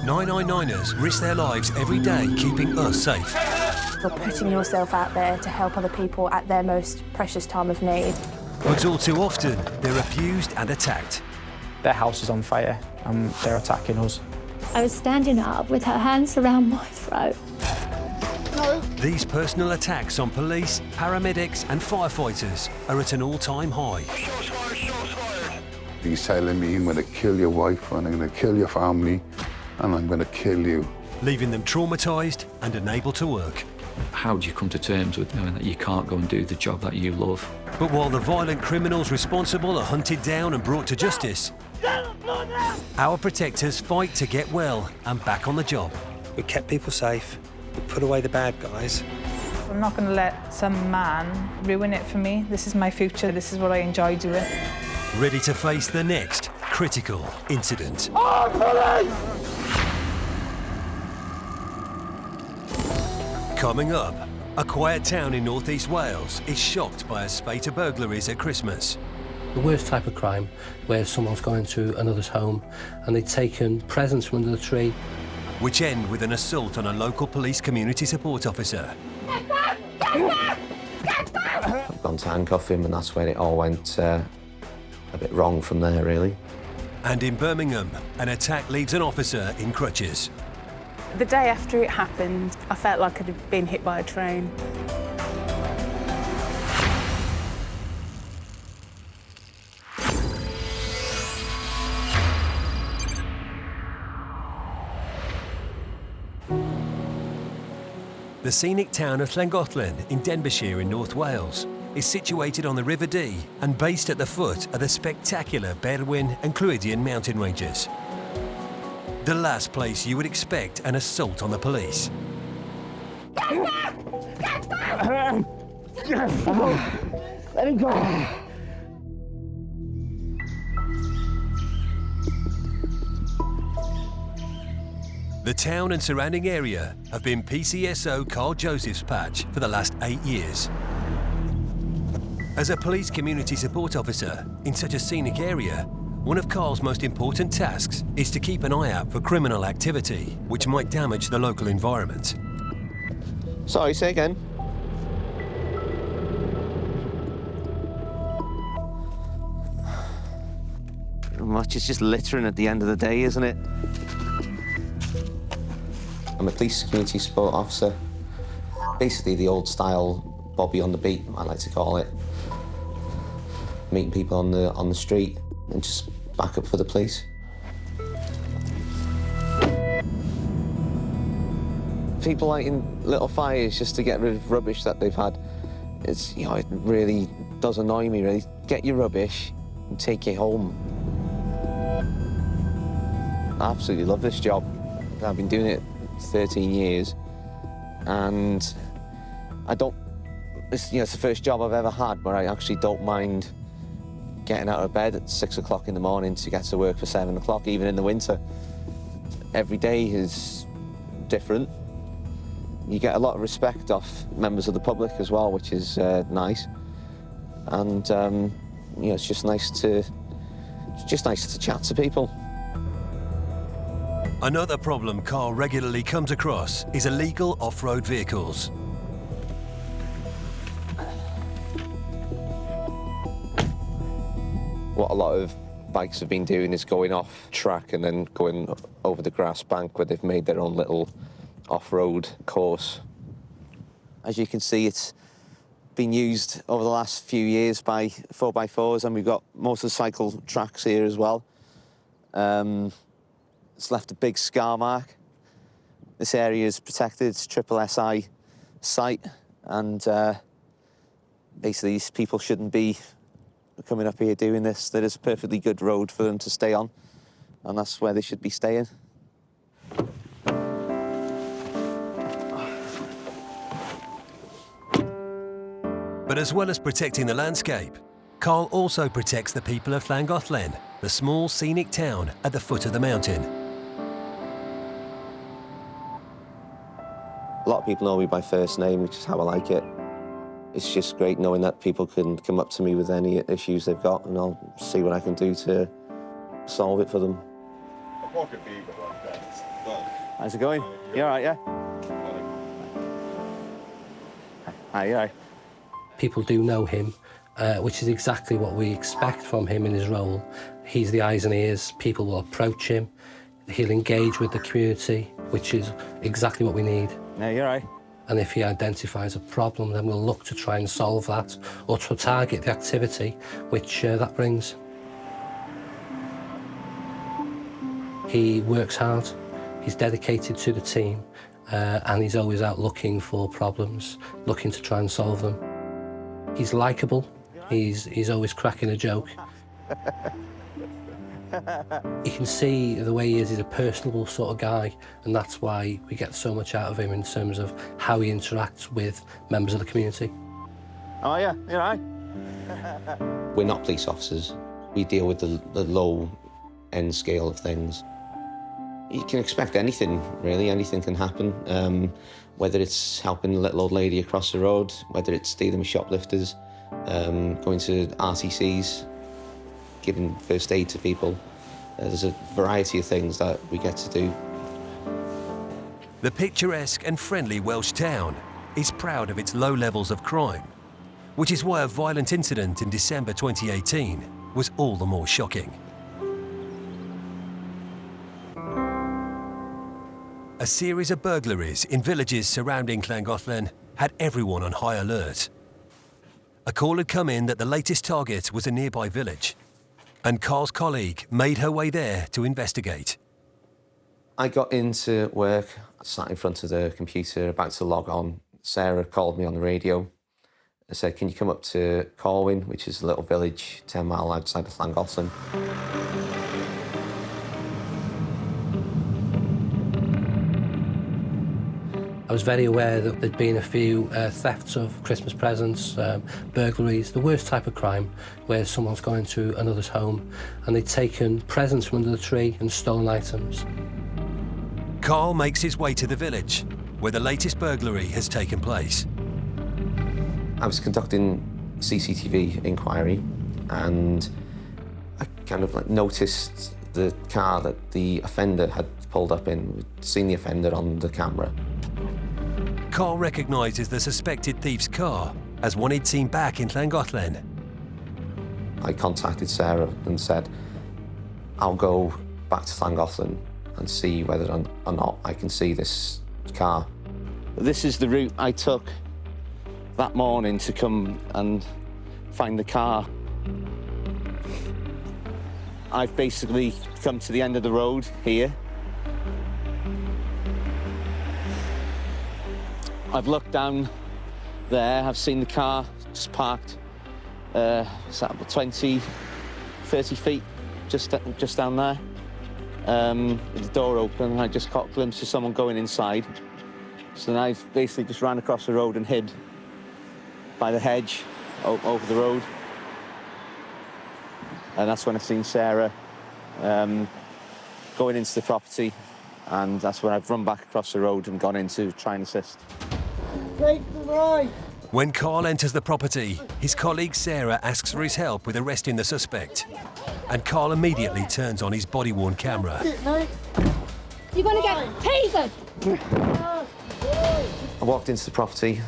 999ers risk their lives every day keeping us safe. You're putting yourself out there to help other people at their most precious time of need. But all too often, they're abused and attacked. Their house is on fire and they're attacking us. I was standing up with her hands around my throat. No. These personal attacks on police, paramedics and firefighters are at an all-time high. He's telling me I'm going to kill your wife and I'm going to kill your family and I'm going to kill you. Leaving them traumatised and unable to work. How do you come to terms with knowing that you can't go and do the job that you love? But while the violent criminals responsible are hunted down and brought to justice, our protectors fight to get well and back on the job. We kept people safe, we put away the bad guys. I'm not going to let some man ruin it for me. This is my future, this is what I enjoy doing. Ready to face the next critical incident. Coming up, a quiet town in northeast Wales is shocked by a spate of burglaries at Christmas. The worst type of crime, where someone's gone into another's home and they've taken presents from under the tree. Which end with an assault on a local police community support officer. I've gone to handcuff him and that's when it all went a bit wrong from there, really. And in Birmingham, an attack leaves an officer in crutches. The day after it happened, I felt like I'd been hit by a train. The scenic town of Llangollen in Denbighshire in North Wales is situated on the River Dee and based at the foot of the spectacular Berwyn and Clwydian mountain ranges. The last place you would expect an assault on the police. Let him go. The town and surrounding area have been PCSO Carl Joseph's patch for the last 8 years. As a police community support officer in such a scenic area, one of Carl's most important tasks is to keep an eye out for criminal activity which might damage the local environment. Sorry, say again. Much, it's just littering at the end of the day, isn't it? I'm a police community support officer. Basically the old style Bobby on the beat, I like to call it. Meeting people on the street and just back up for the police. People lighting little fires just to get rid of rubbish that they've had. It's, you know, it really does annoy me, really. Get your rubbish and take it home. I absolutely love this job. I've been doing it 13 years and it's the first job I've ever had where I actually don't mind getting out of bed at 6 o'clock in the morning to get to work for 7 o'clock, even in the winter. Every day is different. You get a lot of respect off members of the public as well, which is nice. And it's just nice to chat to people. Another problem Carl regularly comes across is illegal off-road vehicles. What a lot of bikes have been doing is going off track and then going over the grass bank where they've made their own little off-road course. As you can see, it's been used over the last few years by 4x4s, and we've got most of the cycle tracks here as well. It's left a big scar mark. This area is protected, it's triple SI site, and basically these people shouldn't be coming up here doing this. There is a perfectly good road for them to stay on, and that's where they should be staying. But as well as protecting the landscape, Carl also protects the people of Llangollen, the small scenic town at the foot of the mountain. A lot of people know me by first name, which is how I like it. It's just great knowing that people can come up to me with any issues they've got, and I'll see what I can do to solve it for them. How's it going? You all right, yeah? Hi, you all right? People do know him, which is exactly what we expect from him in his role. He's the eyes and ears. People will approach him. He'll engage with the community, which is exactly what we need. No, you're all right. And if he identifies a problem, then we'll look to try and solve that or to target the activity which that brings. He works hard, he's dedicated to the team, and he's always out looking for problems, looking to try and solve them. He's likeable, he's always cracking a joke. You can see the way he is, he's a personable sort of guy, and that's why we get so much out of him in terms of how he interacts with members of the community. Oh, yeah, you're all right. We're not police officers. We deal with the low-end scale of things. You can expect anything, really. Anything can happen, whether it's helping a little old lady across the road, whether it's dealing with shoplifters, going to RTCs, giving first aid to people. There's a variety of things that we get to do. The picturesque and friendly Welsh town is proud of its low levels of crime, which is why a violent incident in December 2018 was all the more shocking. A series of burglaries in villages surrounding Llangollen had everyone on high alert. A call had come in that the latest target was a nearby village, and Carl's colleague made her way there to investigate. I got into work, sat in front of the computer, about to log on. Sarah called me on the radio and said, "Can you come up to Corwin," which is a little village 10 miles outside of Llangollen. I was very aware that there'd been a few thefts of Christmas presents, burglaries, the worst type of crime, where someone's gone into another's home and they'd taken presents from under the tree and stolen items. Carl makes his way to the village, where the latest burglary has taken place. I was conducting CCTV inquiry, and I kind of noticed the car that the offender had pulled up in. We'd seen the offender on the camera. Carl recognises the suspected thief's car as one he'd seen back in Llangollen. I contacted Sarah and said, "I'll go back to Llangollen and see whether or not I can see this car." This is the route I took that morning to come and find the car. I've basically come to the end of the road here. I've looked down there, I've seen the car just parked, about 20, 30 feet just down there. With the door open, and I just caught a glimpse of someone going inside. So then I've basically just ran across the road and hid by the hedge over the road. And that's when I seen Sarah going into the property, and that's when I've run back across the road and gone in to try and assist. When Carl enters the property, his colleague Sarah asks for his help with arresting the suspect, and Carl immediately turns on his body-worn camera. You're gonna get tasered! I walked into the property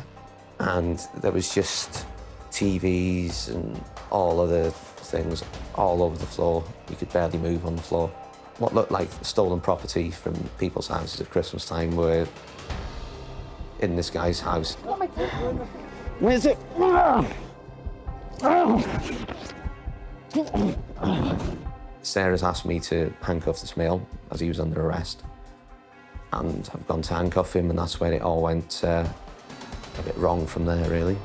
and there was just TVs and all other things all over the floor. You could barely move on the floor. What looked like stolen property from people's houses at Christmas time were in this guy's house. Where's it? Sarah's asked me to handcuff this male as he was under arrest. And I've gone to handcuff him, and that's where it all went a bit wrong from there, really.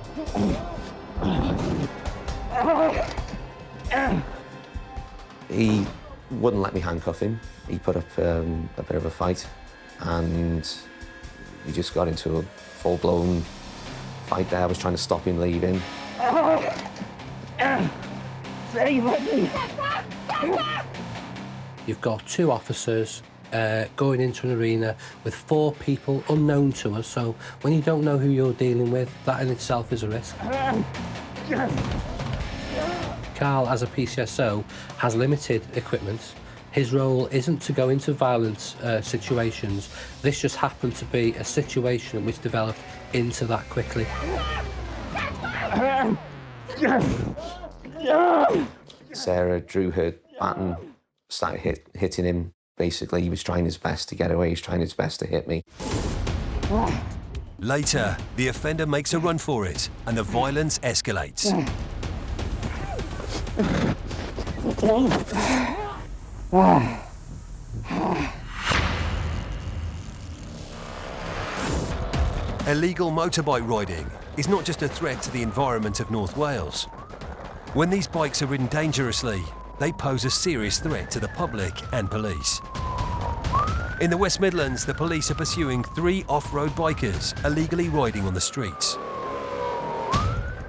He wouldn't let me handcuff him. He put up a bit of a fight, and we just got into a full-blown fight there. I was trying to stop him leaving. You've got two officers going into an arena with 4 people unknown to us, so when you don't know who you're dealing with, that in itself is a risk. Carl, as a PCSO, has limited equipment, His role isn't to go into violent situations. This just happened to be a situation which developed into that quickly. Sarah drew her baton, started hitting him. Basically, he was trying his best to get away. He was trying his best to hit me. Later, the offender makes a run for it and the violence escalates. Illegal motorbike riding is not just a threat to the environment of North Wales. When these bikes are ridden dangerously, they pose a serious threat to the public and police. In the West Midlands, the police are pursuing 3 off-road bikers illegally riding on the streets.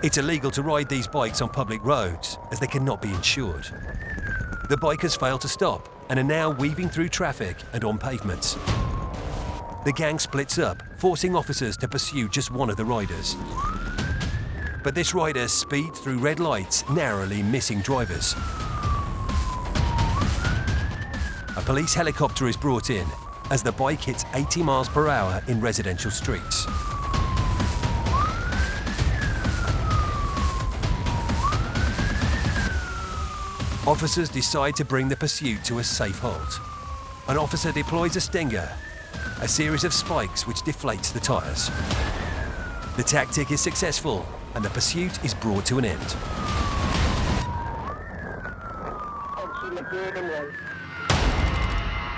It's illegal to ride these bikes on public roads as they cannot be insured. The bikers fail to stop and are now weaving through traffic and on pavements. The gang splits up, forcing officers to pursue just one of the riders. But this rider speeds through red lights, narrowly missing drivers. A police helicopter is brought in as the bike hits 80 miles per hour in residential streets. Officers decide to bring the pursuit to a safe halt. An officer deploys a stinger, a series of spikes which deflates the tyres. The tactic is successful and the pursuit is brought to an end.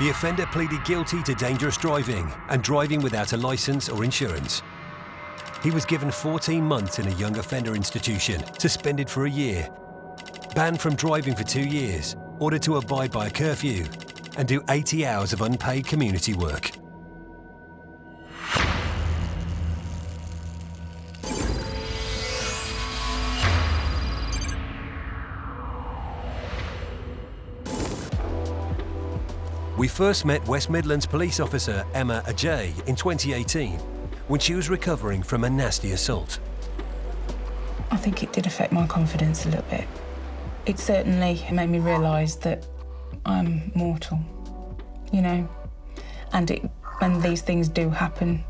The offender pleaded guilty to dangerous driving and driving without a licence or insurance. He was given 14 months in a young offender institution, suspended for a year, banned from driving for 2 years, ordered to abide by a curfew, and do 80 hours of unpaid community work. We first met West Midlands police officer Emma Ajay in 2018 when she was recovering from a nasty assault. I think it did affect my confidence a little bit. It certainly made me realise that I'm mortal, you know, and these things do happen.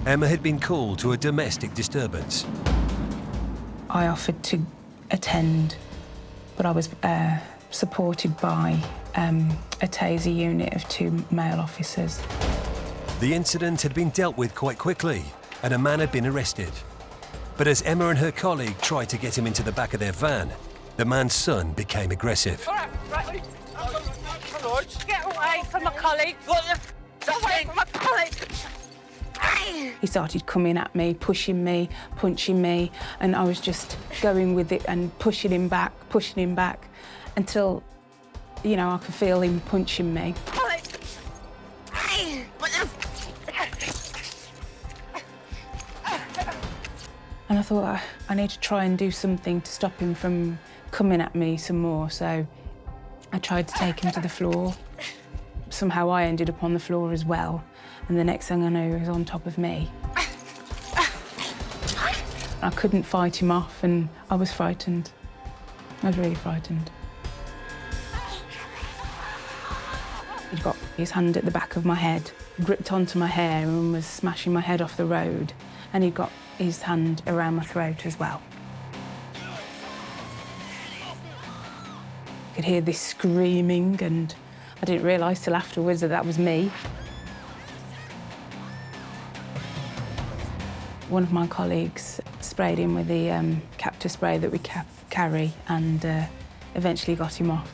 Emma had been called to a domestic disturbance. I offered to attend, but I was supported by a taser unit of 2 male officers. The incident had been dealt with quite quickly and a man had been arrested. But as Emma and her colleague tried to get him into the back of their van, the man's son became aggressive. All right. Get away from my colleague. Get away from my colleague. He started coming at me, pushing me, punching me, and I was just going with it and pushing him back, until, you know, I could feel him punching me. And I thought, I need to try and do something to stop him from coming at me some more, so I tried to take him to the floor. Somehow I ended up on the floor as well, and the next thing I know, he was on top of me. I couldn't fight him off, and I was frightened. I was really frightened. He'd got his hand at the back of my head, gripped onto my hair and was smashing my head off the road, and he got his hand around my throat as well. I could hear this screaming, and I didn't realise till afterwards that was me. One of my colleagues sprayed him with the captor spray that we carry and eventually got him off.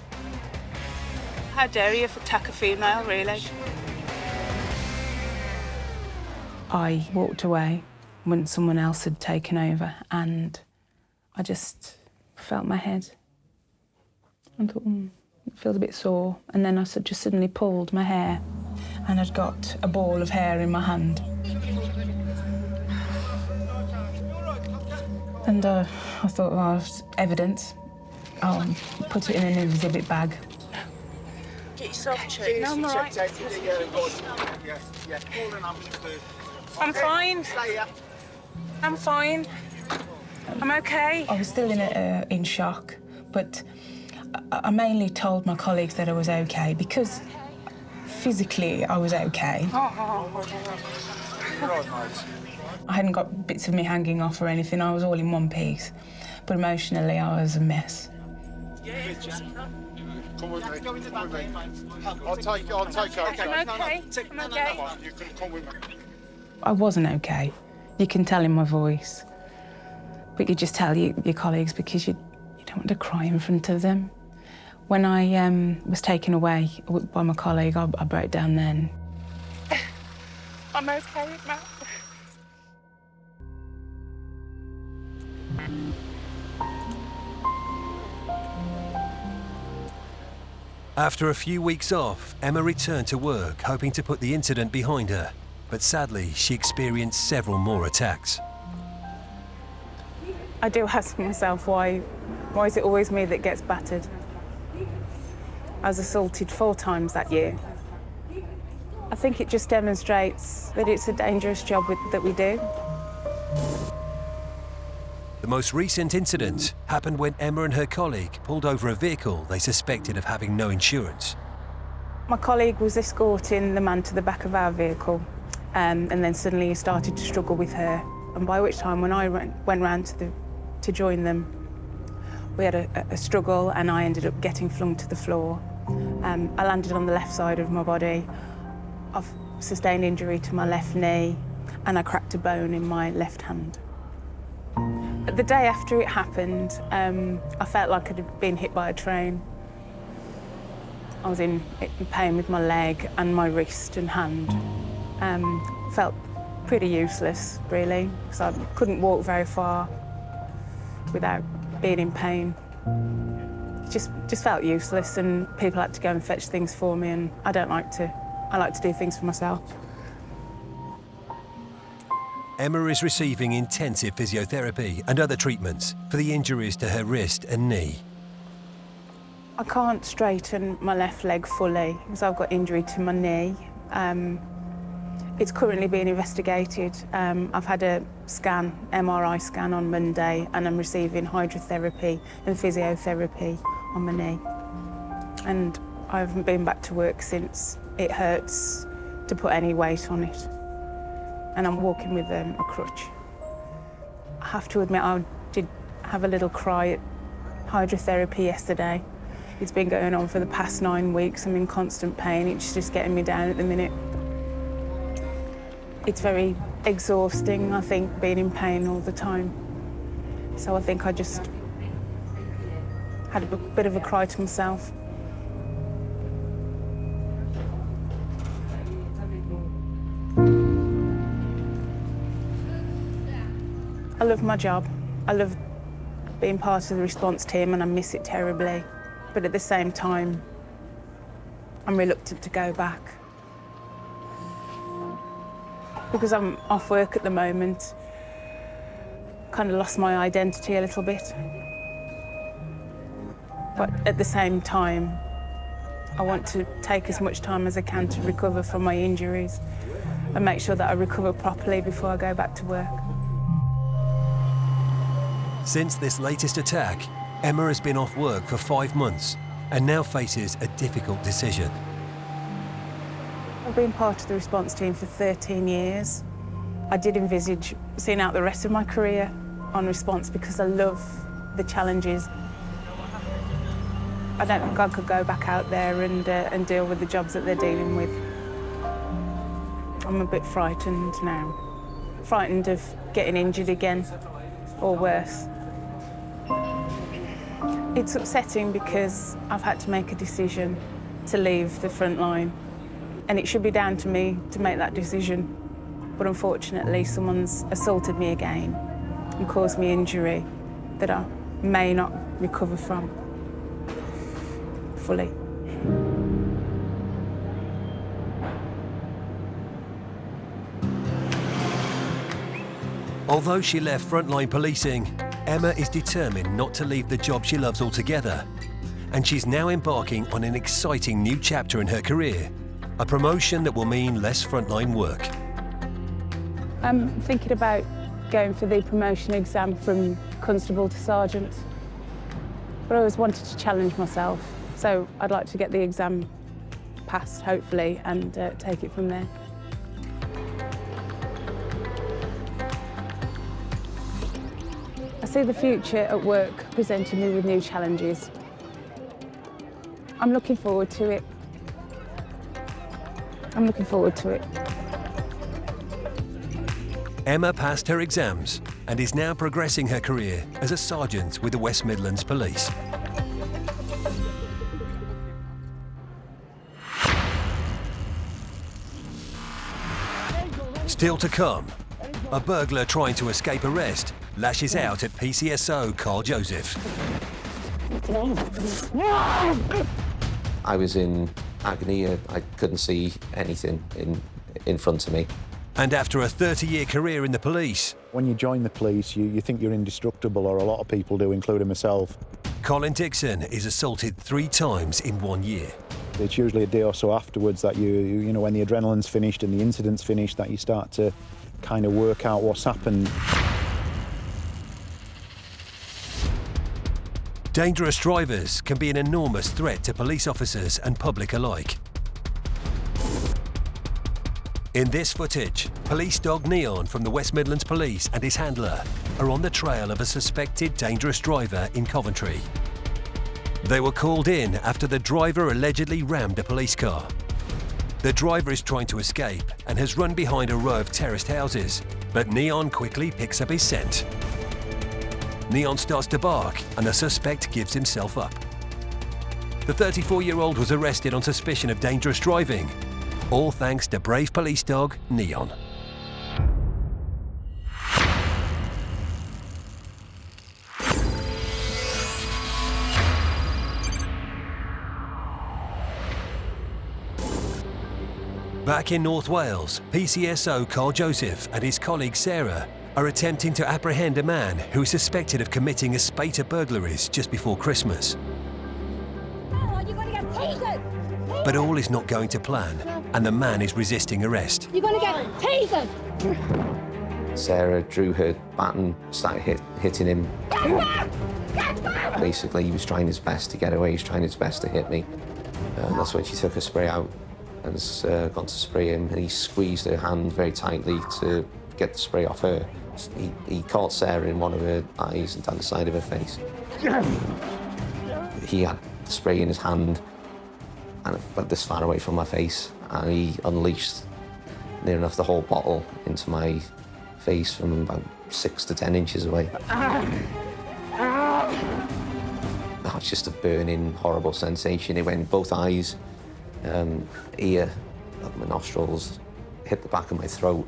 How dare you attack a female, really? I walked away when someone else had taken over, and I just felt my head. I thought, it feels a bit sore. And then I just suddenly pulled my hair, and I'd got a ball of hair in my hand. And I thought, well, it's evidence. I'll put it in an exhibit bag. Get yourself checked. No, I'm all right. I'm fine. I'm fine. I'm okay. I was still in shock, but I mainly told my colleagues that I was okay because physically I was okay. I hadn't got bits of me hanging off or anything, I was all in one piece. But emotionally, I was a mess. Come with me. Come with me. I'll take her. I'm okay. I'm okay. You can come with me. I wasn't okay. You can tell in my voice. But you just tell your colleagues because you don't want to cry in front of them. When I was taken away by my colleague, I broke down then. I'm okay, Matt. After a few weeks off, Emma returned to work, hoping to put the incident behind her. But sadly, she experienced several more attacks. I do ask myself why is it always me that gets battered? I was assaulted 4 times that year. I think it just demonstrates that it's a dangerous job that we do. The most recent incident happened when Emma and her colleague pulled over a vehicle they suspected of having no insurance. My colleague was escorting the man to the back of our vehicle, and then suddenly he started to struggle with her. And by which time, when I went round to join them, we had a struggle, and I ended up getting flung to the floor. I landed on the left side of my body. I've sustained injury to my left knee, and I cracked a bone in my left hand. The day after it happened, I felt like I'd been hit by a train. I was in pain with my leg and my wrist and hand. Felt pretty useless, really, because I couldn't walk very far without being in pain. Just felt useless, and people had to go and fetch things for me, and I like to do things for myself. Emma is receiving intensive physiotherapy and other treatments for the injuries to her wrist and knee. I can't straighten my left leg fully because I've got injury to my knee. It's currently being investigated. I've had a scan, MRI scan on Monday, and I'm receiving hydrotherapy and physiotherapy on my knee. And I haven't been back to work since. It hurts to put any weight on it. And I'm walking with a crutch. I have to admit, I did have a little cry at hydrotherapy yesterday. It's been going on for the past 9 weeks. I'm in constant pain. It's just getting me down at the minute. It's very exhausting, I think, being in pain all the time. So I think I just had a bit of a cry to myself. I love my job. I love being part of the response team, and I miss it terribly. But at the same time, I'm reluctant to go back. Because I'm off work at the moment, kind of lost my identity a little bit. But at the same time, I want to take as much time as I can to recover from my injuries and make sure that I recover properly before I go back to work. Since this latest attack, Emma has been off work for 5 months and now faces a difficult decision. I've been part of the response team for 13 years. I did envisage seeing out the rest of my career on response because I love the challenges. I don't think I could go back out there and deal with the jobs that they're dealing with. I'm a bit frightened now. Frightened of getting injured again, or worse. It's upsetting because I've had to make a decision to leave the front line, and it should be down to me to make that decision. But unfortunately, someone's assaulted me again and caused me injury that I may not recover from fully. Although she left frontline policing, Emma is determined not to leave the job she loves altogether. And she's now embarking on an exciting new chapter in her career, a promotion that will mean less frontline work. I'm thinking about going for the promotion exam from constable to sergeant. But I always wanted to challenge myself, so I'd like to get the exam passed, hopefully, and take it from there. I see the future at work presenting me with new challenges. I'm looking forward to it. I'm looking forward to it. Emma passed her exams and is now progressing her career as a sergeant with the West Midlands Police. Still to come, a burglar trying to escape arrest lashes out at PCSO Carl Joseph. I was in agony. I couldn't see anything in front of me. And after a 30-year career in the police... When you join the police, you think you're indestructible, or a lot of people do, including myself. Colin Dixon is assaulted 3 times in 1 year. It's usually a day or so afterwards that you know, when the adrenaline's finished and the incident's finished, that you start to kind of work out what's happened. Dangerous drivers can be an enormous threat to police officers and public alike. In this footage, police dog Neon from the West Midlands Police and his handler are on the trail of a suspected dangerous driver in Coventry. They were called in after the driver allegedly rammed a police car. The driver is trying to escape and has run behind a row of terraced houses, but Neon quickly picks up his scent. Neon starts to bark and the suspect gives himself up. The 34-year-old was arrested on suspicion of dangerous driving, all thanks to brave police dog Neon. Back in North Wales, PCSO Carl Joseph and his colleague Sarah are attempting to apprehend a man who is suspected of committing a spate of burglaries just before Christmas. But all is not going to plan, and the man is resisting arrest. You're going to get tasered! Sarah drew her baton, started hitting him. Basically, he was trying his best to get away, he was trying his best to hit me. And that's when she took her spray out and has gone to spray him, and he squeezed her hand very tightly to get the spray off her. He caught Sarah in one of her eyes and down the side of her face. He had the spray in his hand and about this far away from my face, and he unleashed near enough the whole bottle into my face from about 6 to 10 inches away. It's just a burning, horrible sensation. It went in both eyes, ear, up my nostrils, hit the back of my throat,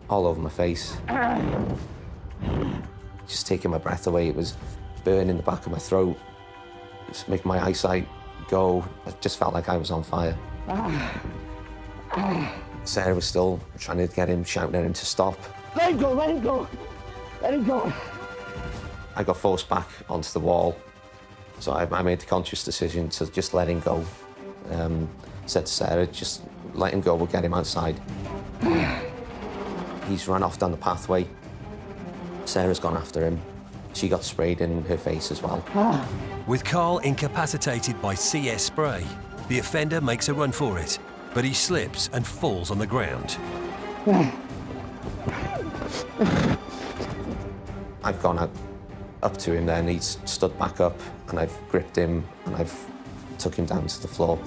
all over my face. Just taking my breath away. It was burning the back of my throat. Just making my eyesight go. I just felt like I was on fire. Sarah was still trying to get him, shouting at him to stop. Let him go, let him go, let him go. I got forced back onto the wall, so I made the conscious decision to just let him go. Said to Sarah, just let him go, we'll get him outside. He's run off down the pathway. Sarah's gone after him. She got sprayed in her face as well. With Carl incapacitated by CS spray, the offender makes a run for it, but he slips and falls on the ground. I've gone up to him then, he's stood back up, and I've gripped him and I've took him down to the floor.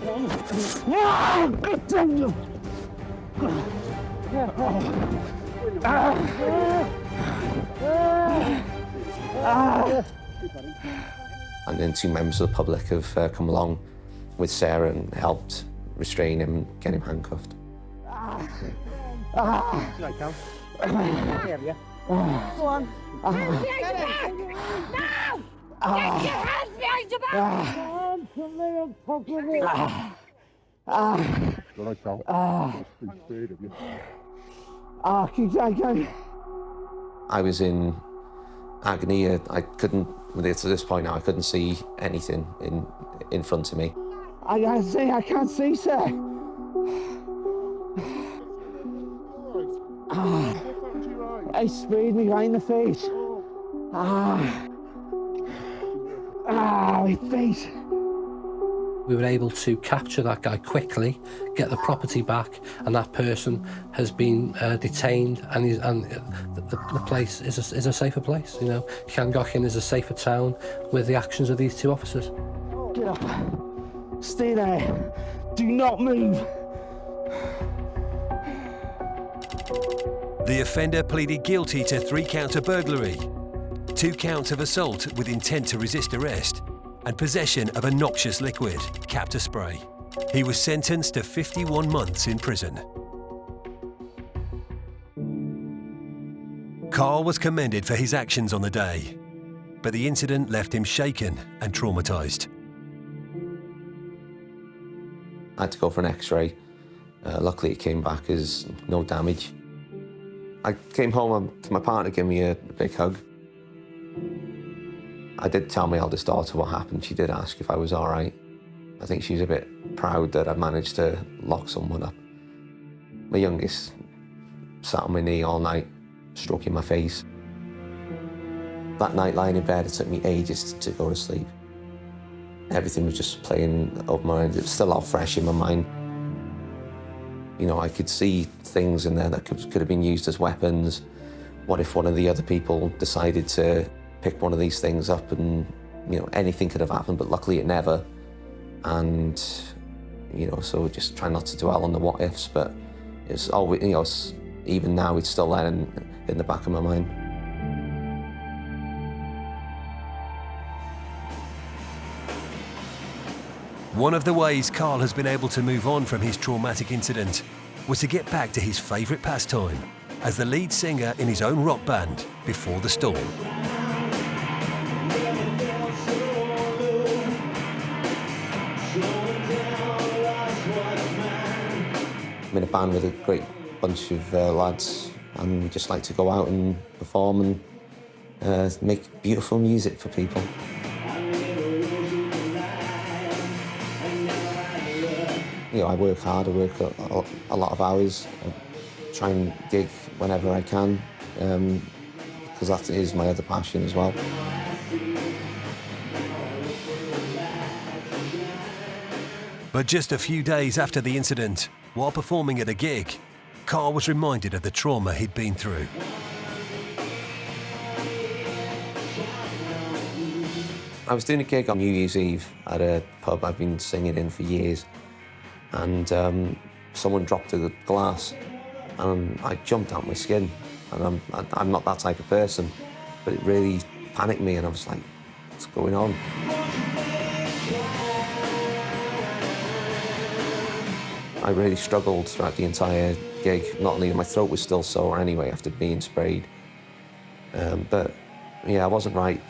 And then 2 members of the public have come along with Sarah and helped restrain him and get him handcuffed. Go on. Hands behind your back! Now! Get your hands behind your back! Keep going. I was in agony. I couldn't, to this point now, I couldn't see anything in front of me. I can't see, sir. He sprayed me right in the face. Ah, my face. We were able to capture that guy quickly, get the property back, and that person has been detained, and the place is a safer place. You know, Llangollen is a safer town with the actions of these two officers. Get up. Stay there. Do not move. The offender pleaded guilty to 3 counts of burglary, 2 counts of assault with intent to resist arrest, and possession of a noxious liquid, captor spray. He was sentenced to 51 months in prison. Carl was commended for his actions on the day, but the incident left him shaken and traumatised. I had to go for an X-ray. Luckily, it came back as no damage. I came home to my partner, gave me a big hug. I did tell my eldest daughter what happened. She did ask if I was all right. I think she was a bit proud that I managed to lock someone up. My youngest sat on my knee all night, stroking my face. That night, lying in bed, it took me ages to go to sleep. Everything was just playing over my mind. It was still all fresh in my mind. You know, I could see things in there that could have been used as weapons. What if one of the other people decided to pick one of these things up and, you know, anything could have happened, but luckily it never. And, you know, so just try not to dwell on the what ifs, but it's always, you know, even now it's still there in the back of my mind. One of the ways Carl has been able to move on from his traumatic incident was to get back to his favourite pastime as the lead singer in his own rock band, Before the Storm. I'm in a band with a great bunch of lads, and we just like to go out and perform and make beautiful music for people. You know, I work hard, I work a lot of hours. I try and gig whenever I can, because that is my other passion as well. But just a few days after the incident, while performing at a gig, Carl was reminded of the trauma he'd been through. I was doing a gig on New Year's Eve at a pub I've been singing in for years, and someone dropped a glass, and I jumped out my skin. And I'm not that type of person, but it really panicked me, and I was like, what's going on? I really struggled throughout the entire gig. Not only my throat was still sore anyway after being sprayed, but yeah, I wasn't right.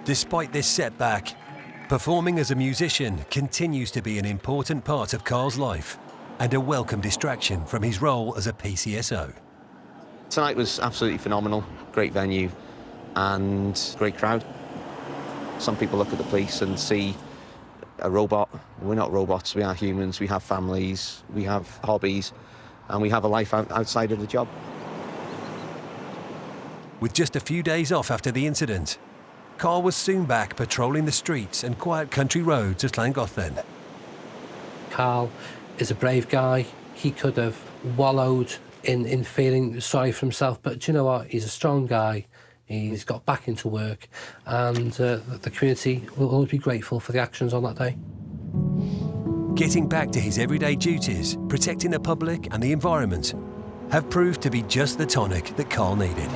Despite this setback, performing as a musician continues to be an important part of Carl's life and a welcome distraction from his role as a PCSO. Tonight was absolutely phenomenal. Great venue and great crowd. Some people look at the police and see a robot. We're not robots, we are humans, we have families, we have hobbies, and we have a life outside of the job. With just a few days off after the incident, Carl was soon back patrolling the streets and quiet country roads of Llangollen. Carl is a brave guy. He could have wallowed in feeling sorry for himself, but do you know what? He's a strong guy. He's got back into work, and the community will always be grateful for the actions on that day. Getting back to his everyday duties, protecting the public and the environment, have proved to be just the tonic that Carl needed.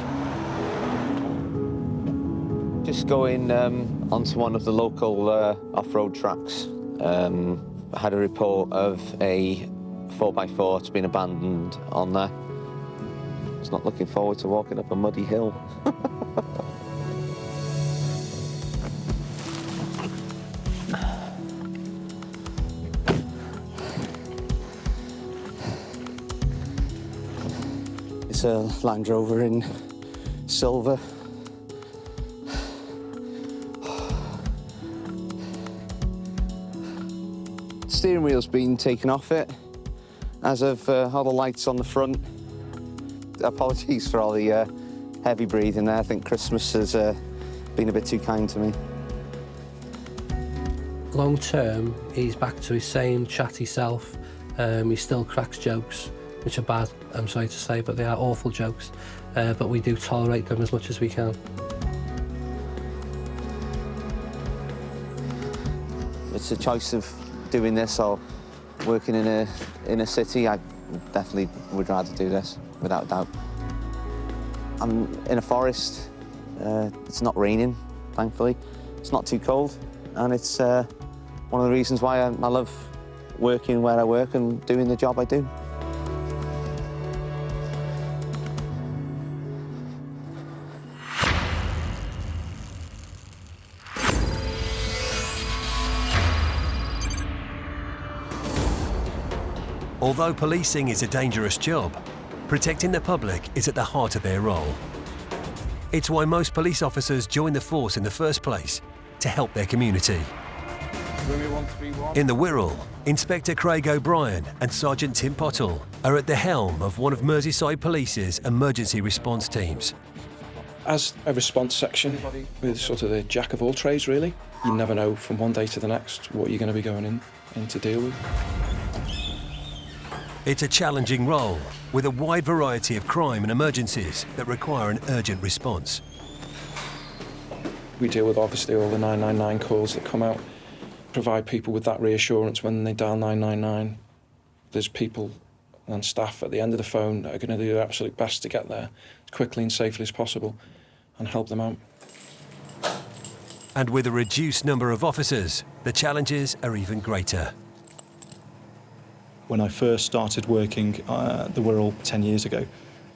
Just going onto one of the local off-road tracks. I had a report of a 4x4 that's been abandoned on there. I was not looking forward to walking up a muddy hill. It's a Land Rover in silver. Steering wheel's been taken off it, as of all the lights on the front. Apologies for all the heavy breathing there. I think Christmas has been a bit too kind to me. Long term, he's back to his same chatty self. He still cracks jokes, which are bad, I'm sorry to say, but they are awful jokes. But we do tolerate them as much as we can. It's a choice of doing this or working in a city. I definitely would rather do this, without a doubt. I'm in a forest. It's not raining, thankfully. It's not too cold, and it's one of the reasons why I love working where I work and doing the job I do. Although policing is a dangerous job, protecting the public is at the heart of their role. It's why most police officers join the force in the first place, to help their community. In the Wirral, Inspector Craig O'Brien and Sergeant Tim Pottle are at the helm of one of Merseyside Police's emergency response teams. As a response section, with sort of the jack of all trades really, you never know from one day to the next what you're going to be going in to deal with. It's a challenging role, with a wide variety of crime and emergencies that require an urgent response. We deal with obviously all the 999 calls that come out, provide people with that reassurance when they dial 999. There's people and staff at the end of the phone that are going to do their absolute best to get there as quickly and safely as possible and help them out. And with a reduced number of officers, the challenges are even greater. When I first started working the Wirral 10 years ago,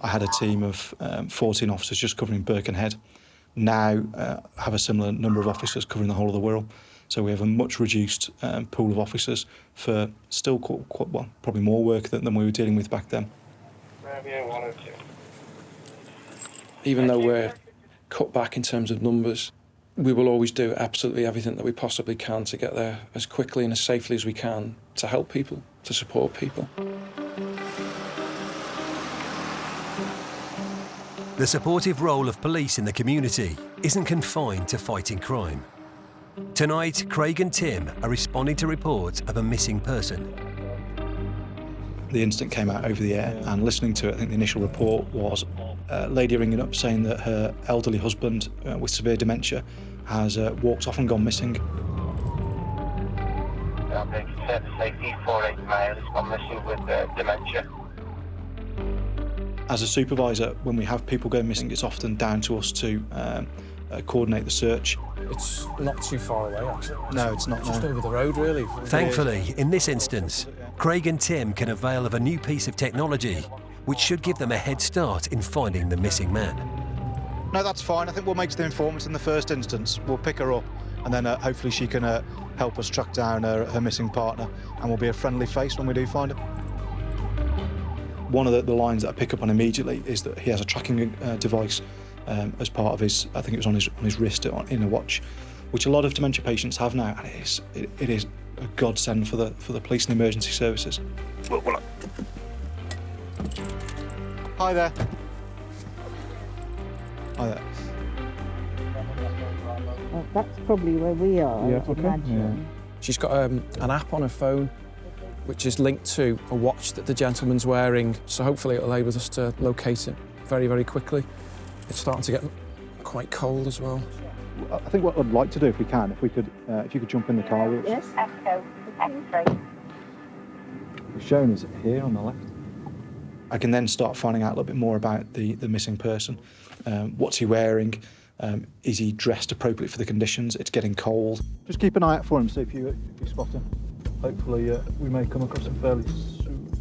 I had a team of 14 officers just covering Birkenhead. Now I have a similar number of officers covering the whole of the Wirral. So we have a much reduced pool of officers for still well, probably more work than we were dealing with back then. Even though we're cut back in terms of numbers, we will always do absolutely everything that we possibly can to get there as quickly and as safely as we can to help people, to support people. The supportive role of police in the community isn't confined to fighting crime. Tonight, Craig and Tim are responding to reports of a missing person. The incident came out over the air, and listening to it, I think the initial report was a lady ringing up saying that her elderly husband with severe dementia has walked off and gone missing. Safety 48 male has gone missing with dementia. As a supervisor, when we have people go missing, it's often down to us to coordinate the search. It's not too far away, actually. No, it's not. Just over the road, really. Thankfully, in this instance, Craig and Tim can avail of a new piece of technology which should give them a head start in finding the missing man. No, that's fine. I think we'll make the informant in the first instance. We'll pick her up, and then hopefully she can help us track down her missing partner, and we'll be a friendly face when we do find her. One of the lines that I pick up on immediately is that he has a tracking device as part of his, I think it was on his wrist in a watch, which a lot of dementia patients have now, and it is a godsend for the police and emergency services. Hi there. Hi there. Well, that's probably where we are, Yeah, I would imagine. Yeah. She's got an app on her phone which is linked to a watch that the gentleman's wearing, so hopefully it'll enable us to locate him very, very quickly. It's starting to get quite cold as well. I think what I'd like to do, if we can, if you could jump in the car with us. Yes, Echo, X-ray. It's shown us here on the left. I can then start finding out a little bit more about the missing person. What's he wearing? Is he dressed appropriately for the conditions? It's getting cold. Just keep an eye out for him, see if you spot him. Hopefully we may come across him fairly soon.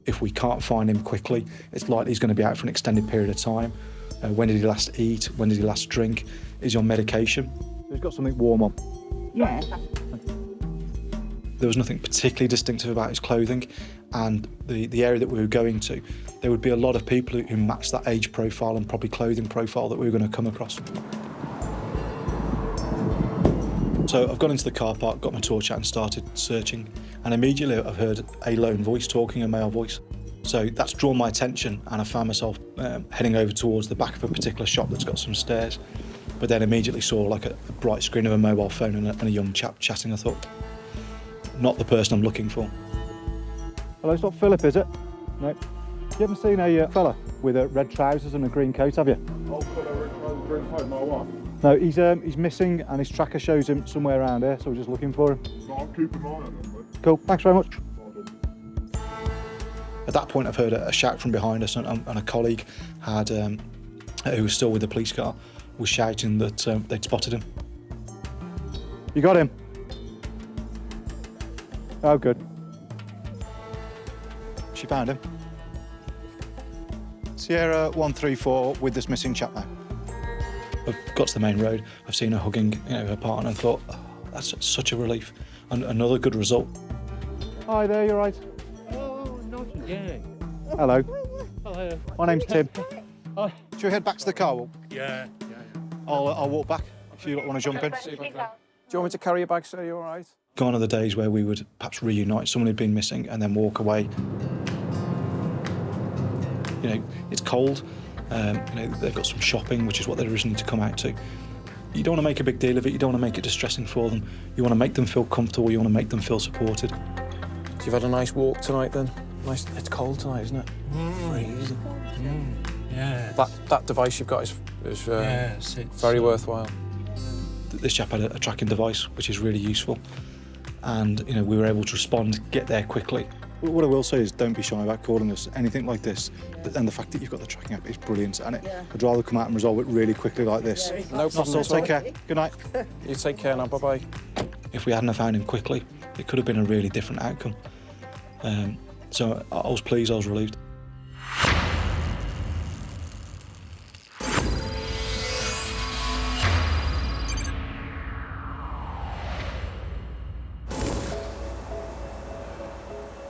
If we can't find him quickly, it's likely he's going to be out for an extended period of time. When did he last eat? When did he last drink? Is he on medication? He's got something warm on. Yeah. There was nothing particularly distinctive about his clothing, and the area that we were going to, there would be a lot of people who matched that age profile and probably clothing profile that we were going to come across. So I've gone into the car park, got my torch out and started searching, and immediately I've heard a lone voice talking, a male voice. So that's drawn my attention, and I found myself heading over towards the back of a particular shop that's got some stairs. But then immediately saw like a bright screen of a mobile phone and a young chap chatting. I thought, not the person I'm looking for. Hello, it's not Philip, is it? No. You haven't seen a fella with red trousers and a green coat, have you? Oh, fella, red trousers, green coat, my what? No, he's missing, and his tracker shows him somewhere around here, so we're just looking for him. No, I'll keep an eye on him, mate. Cool, thanks very much. At that point, I've heard a shout from behind us, and a colleague had, who was still with the police car, was shouting that they'd spotted him. You got him? Oh, good. She found him. Sierra 134 with this missing chap now. I've got to the main road. I've seen her hugging her partner and thought, oh, that's such a relief. And another good result. Hi there, you all right? Oh, not again. Hello. Hello. My name's Tim. Hi. Should we head back to the car? Yeah. I'll walk back if you want to jump in. Do you want me to carry your bag, sir? You all right? Gone are the days where we would perhaps reunite someone who'd been missing and then walk away. You know, it's cold. They've got some shopping, which is what they originally to come out to. You don't want to make a big deal of it. You don't want to make it distressing for them. You want to make them feel comfortable. You want to make them feel supported. So you've had a nice walk tonight, then? Nice. It's cold tonight, isn't it? Freezing. Yeah. That device you've got is yes, very worthwhile. This chap had a tracking device, which is really useful. And, we were able to respond, get there quickly. What I will say is don't be shy about calling us anything like this. And the fact that you've got the tracking app is brilliant. And I'd rather come out and resolve it really quickly like this. No problem at all. Take care. Good night. You take care now. Bye-bye. If we hadn't have found him quickly, it could have been a really different outcome. So I was pleased, I was relieved.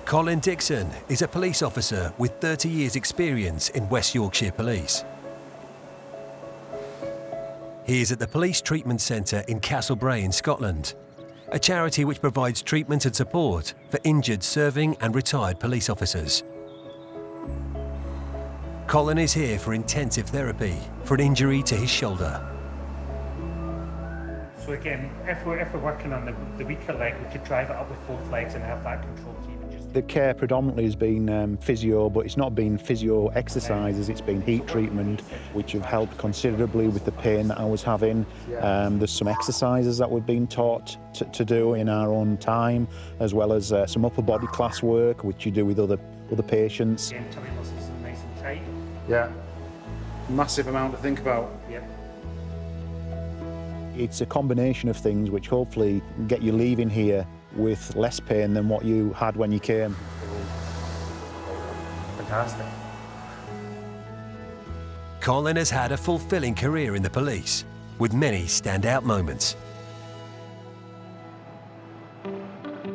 Colin Dixon is a police officer with 30 years' experience in West Yorkshire Police. He is at the Police Treatment Centre in Castlebrae in Scotland, a charity which provides treatment and support for injured serving and retired police officers. Colin is here for intensive therapy for an injury to his shoulder. So again, if we're working on the weaker leg, we could drive it up with both legs and have that control to even just... The care predominantly has been physio, but it's not been physio exercises, it's been heat treatment, which have helped considerably with the pain that I was having. There's some exercises that we've been taught to do in our own time, as well as some upper body class work, which you do with other patients. Again, tummy muscles are nice and tight. Yeah, massive amount to think about. Yep. It's a combination of things which hopefully get you leaving here with less pain than what you had when you came. Fantastic. Colin has had a fulfilling career in the police, with many standout moments.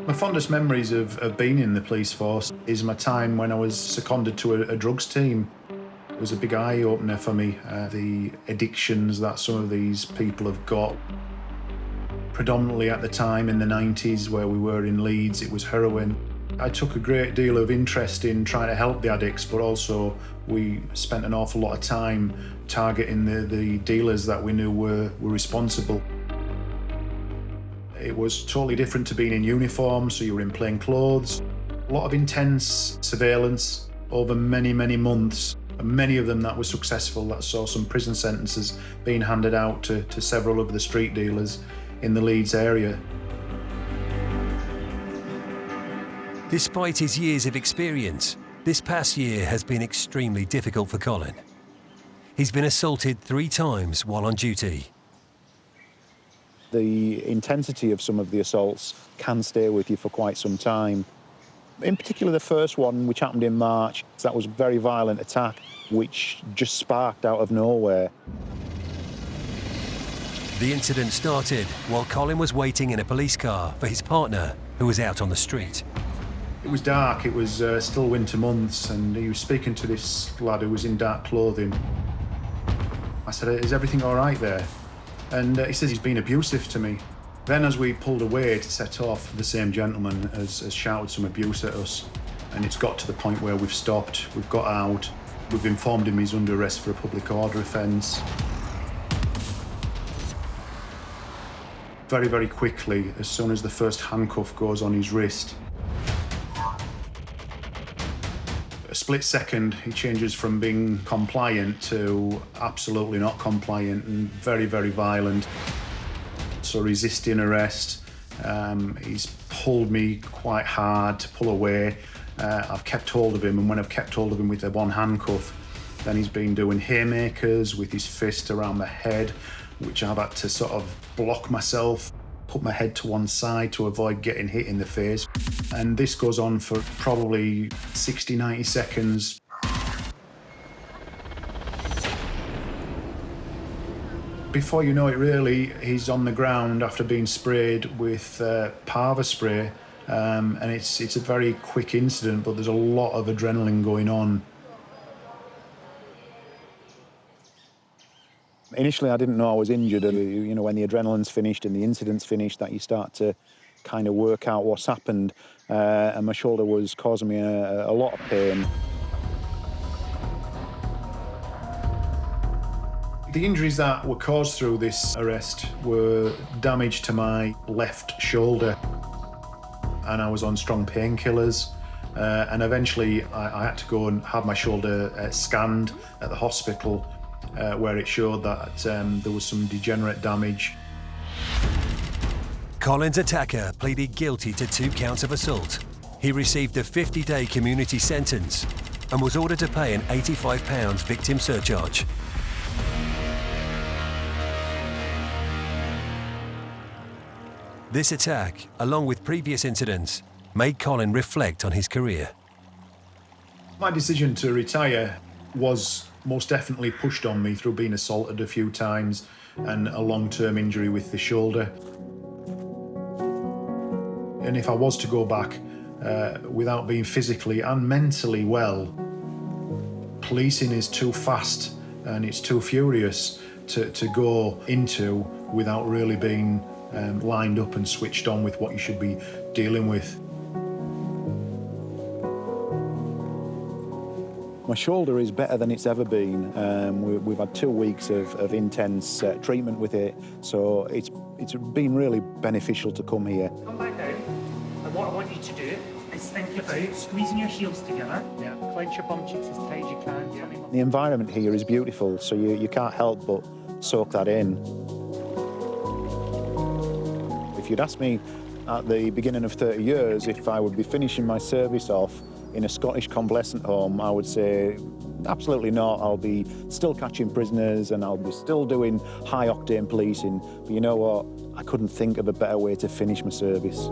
My fondest memories of being in the police force is my time when I was seconded to a drugs team. It was a big eye-opener for me, the addictions that some of these people have got. Predominantly at the time in the 90s where we were in Leeds, it was heroin. I took a great deal of interest in trying to help the addicts, but also we spent an awful lot of time targeting the dealers that we knew were responsible. It was totally different to being in uniform, so you were in plain clothes. A lot of intense surveillance over many, many months. And many of them that were successful, that saw some prison sentences being handed out to several of the street dealers in the Leeds area. Despite his years of experience, this past year has been extremely difficult for Colin. He's been assaulted 3 times while on duty. The intensity of some of the assaults can stay with you for quite some time. In particular, the first one, which happened in March, that was a very violent attack, which just sparked out of nowhere. The incident started while Colin was waiting in a police car for his partner, who was out on the street. It was dark, it was still winter months, and he was speaking to this lad who was in dark clothing. I said, "Is everything all right there?" And he says he's been abusive to me. Then as we pulled away to set off, the same gentleman has shouted some abuse at us. and it's got to the point where we've stopped, we've got out, we've informed him he's under arrest for a public order offence. Very, very quickly, as soon as the first handcuff goes on his wrist, a split second, he changes from being compliant to absolutely not compliant and very, very violent. So resisting arrest, he's pulled me quite hard to pull away. I've kept hold of him, and when I've kept hold of him with the one handcuff, then he's been doing haymakers with his fist around my head, which I've had to sort of block myself, put my head to one side to avoid getting hit in the face. And this goes on for probably 60, 90 seconds. Before you know it really, he's on the ground after being sprayed with Parva spray. And it's a very quick incident, but there's a lot of adrenaline going on. Initially, I didn't know I was injured. You know, when the adrenaline's finished and the incident's finished, that you start to kind of work out what's happened. And my shoulder was causing me a lot of pain. The injuries that were caused through this arrest were damage to my left shoulder, and I was on strong painkillers. And eventually, I had to go and have my shoulder scanned at the hospital, where it showed that there was some degenerate damage. Colin's attacker pleaded guilty to 2 counts of assault. He received a 50-day community sentence and was ordered to pay an £85 victim surcharge. This attack, along with previous incidents, made Colin reflect on his career. My decision to retire was most definitely pushed on me through being assaulted a few times and a long-term injury with the shoulder. And if I was to go back without being physically and mentally well, policing is too fast and it's too furious to go into without really being lined up and switched on with what you should be dealing with. My shoulder is better than it's ever been. We've had 2 weeks of intense treatment with it, so it's been really beneficial to come here. Come back down, and what I want you to do is think about squeezing your heels together. Yeah. Clench your bum cheeks as tight as you can. Yeah. The environment here is beautiful, so you can't help but soak that in. If you'd asked me at the beginning of 30 years if I would be finishing my service off in a Scottish convalescent home, I would say absolutely not. I'll be still catching prisoners and I'll be still doing high-octane policing. But you know what? I couldn't think of a better way to finish my service.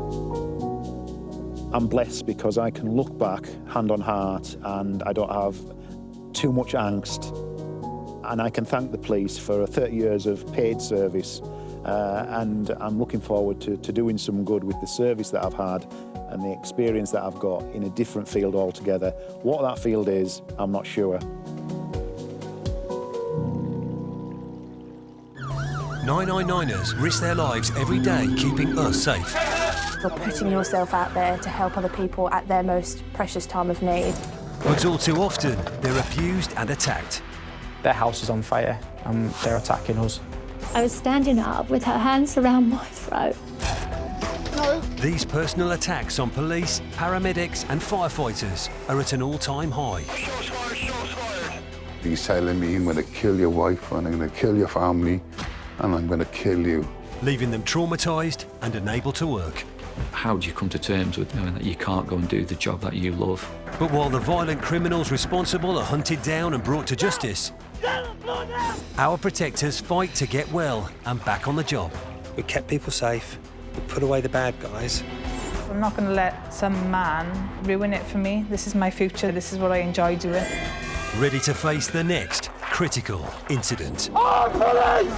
I'm blessed because I can look back, hand on heart, and I don't have too much angst. And I can thank the police for 30 years of paid service. And I'm looking forward to doing some good with the service that I've had and the experience that I've got in a different field altogether. What that field is, I'm not sure. 999ers risk their lives every day keeping us safe. You're putting yourself out there to help other people at their most precious time of need. But all too often, they're abused and attacked. Their house is on fire and they're attacking us. I was standing up with her hands around my throat. No. These personal attacks on police, paramedics and firefighters are at an all-time high. He's telling me, I'm going to kill your wife and I'm going to kill your family and I'm going to kill you. Leaving them traumatised and unable to work. How do you come to terms with knowing that you can't go and do the job that you love? But while the violent criminals responsible are hunted down and brought to justice, our protectors fight to get well and back on the job. We kept people safe, we put away the bad guys. I'm not going to let some man ruin it for me. This is my future, this is what I enjoy doing. Ready to face the next critical incident. Oh, police!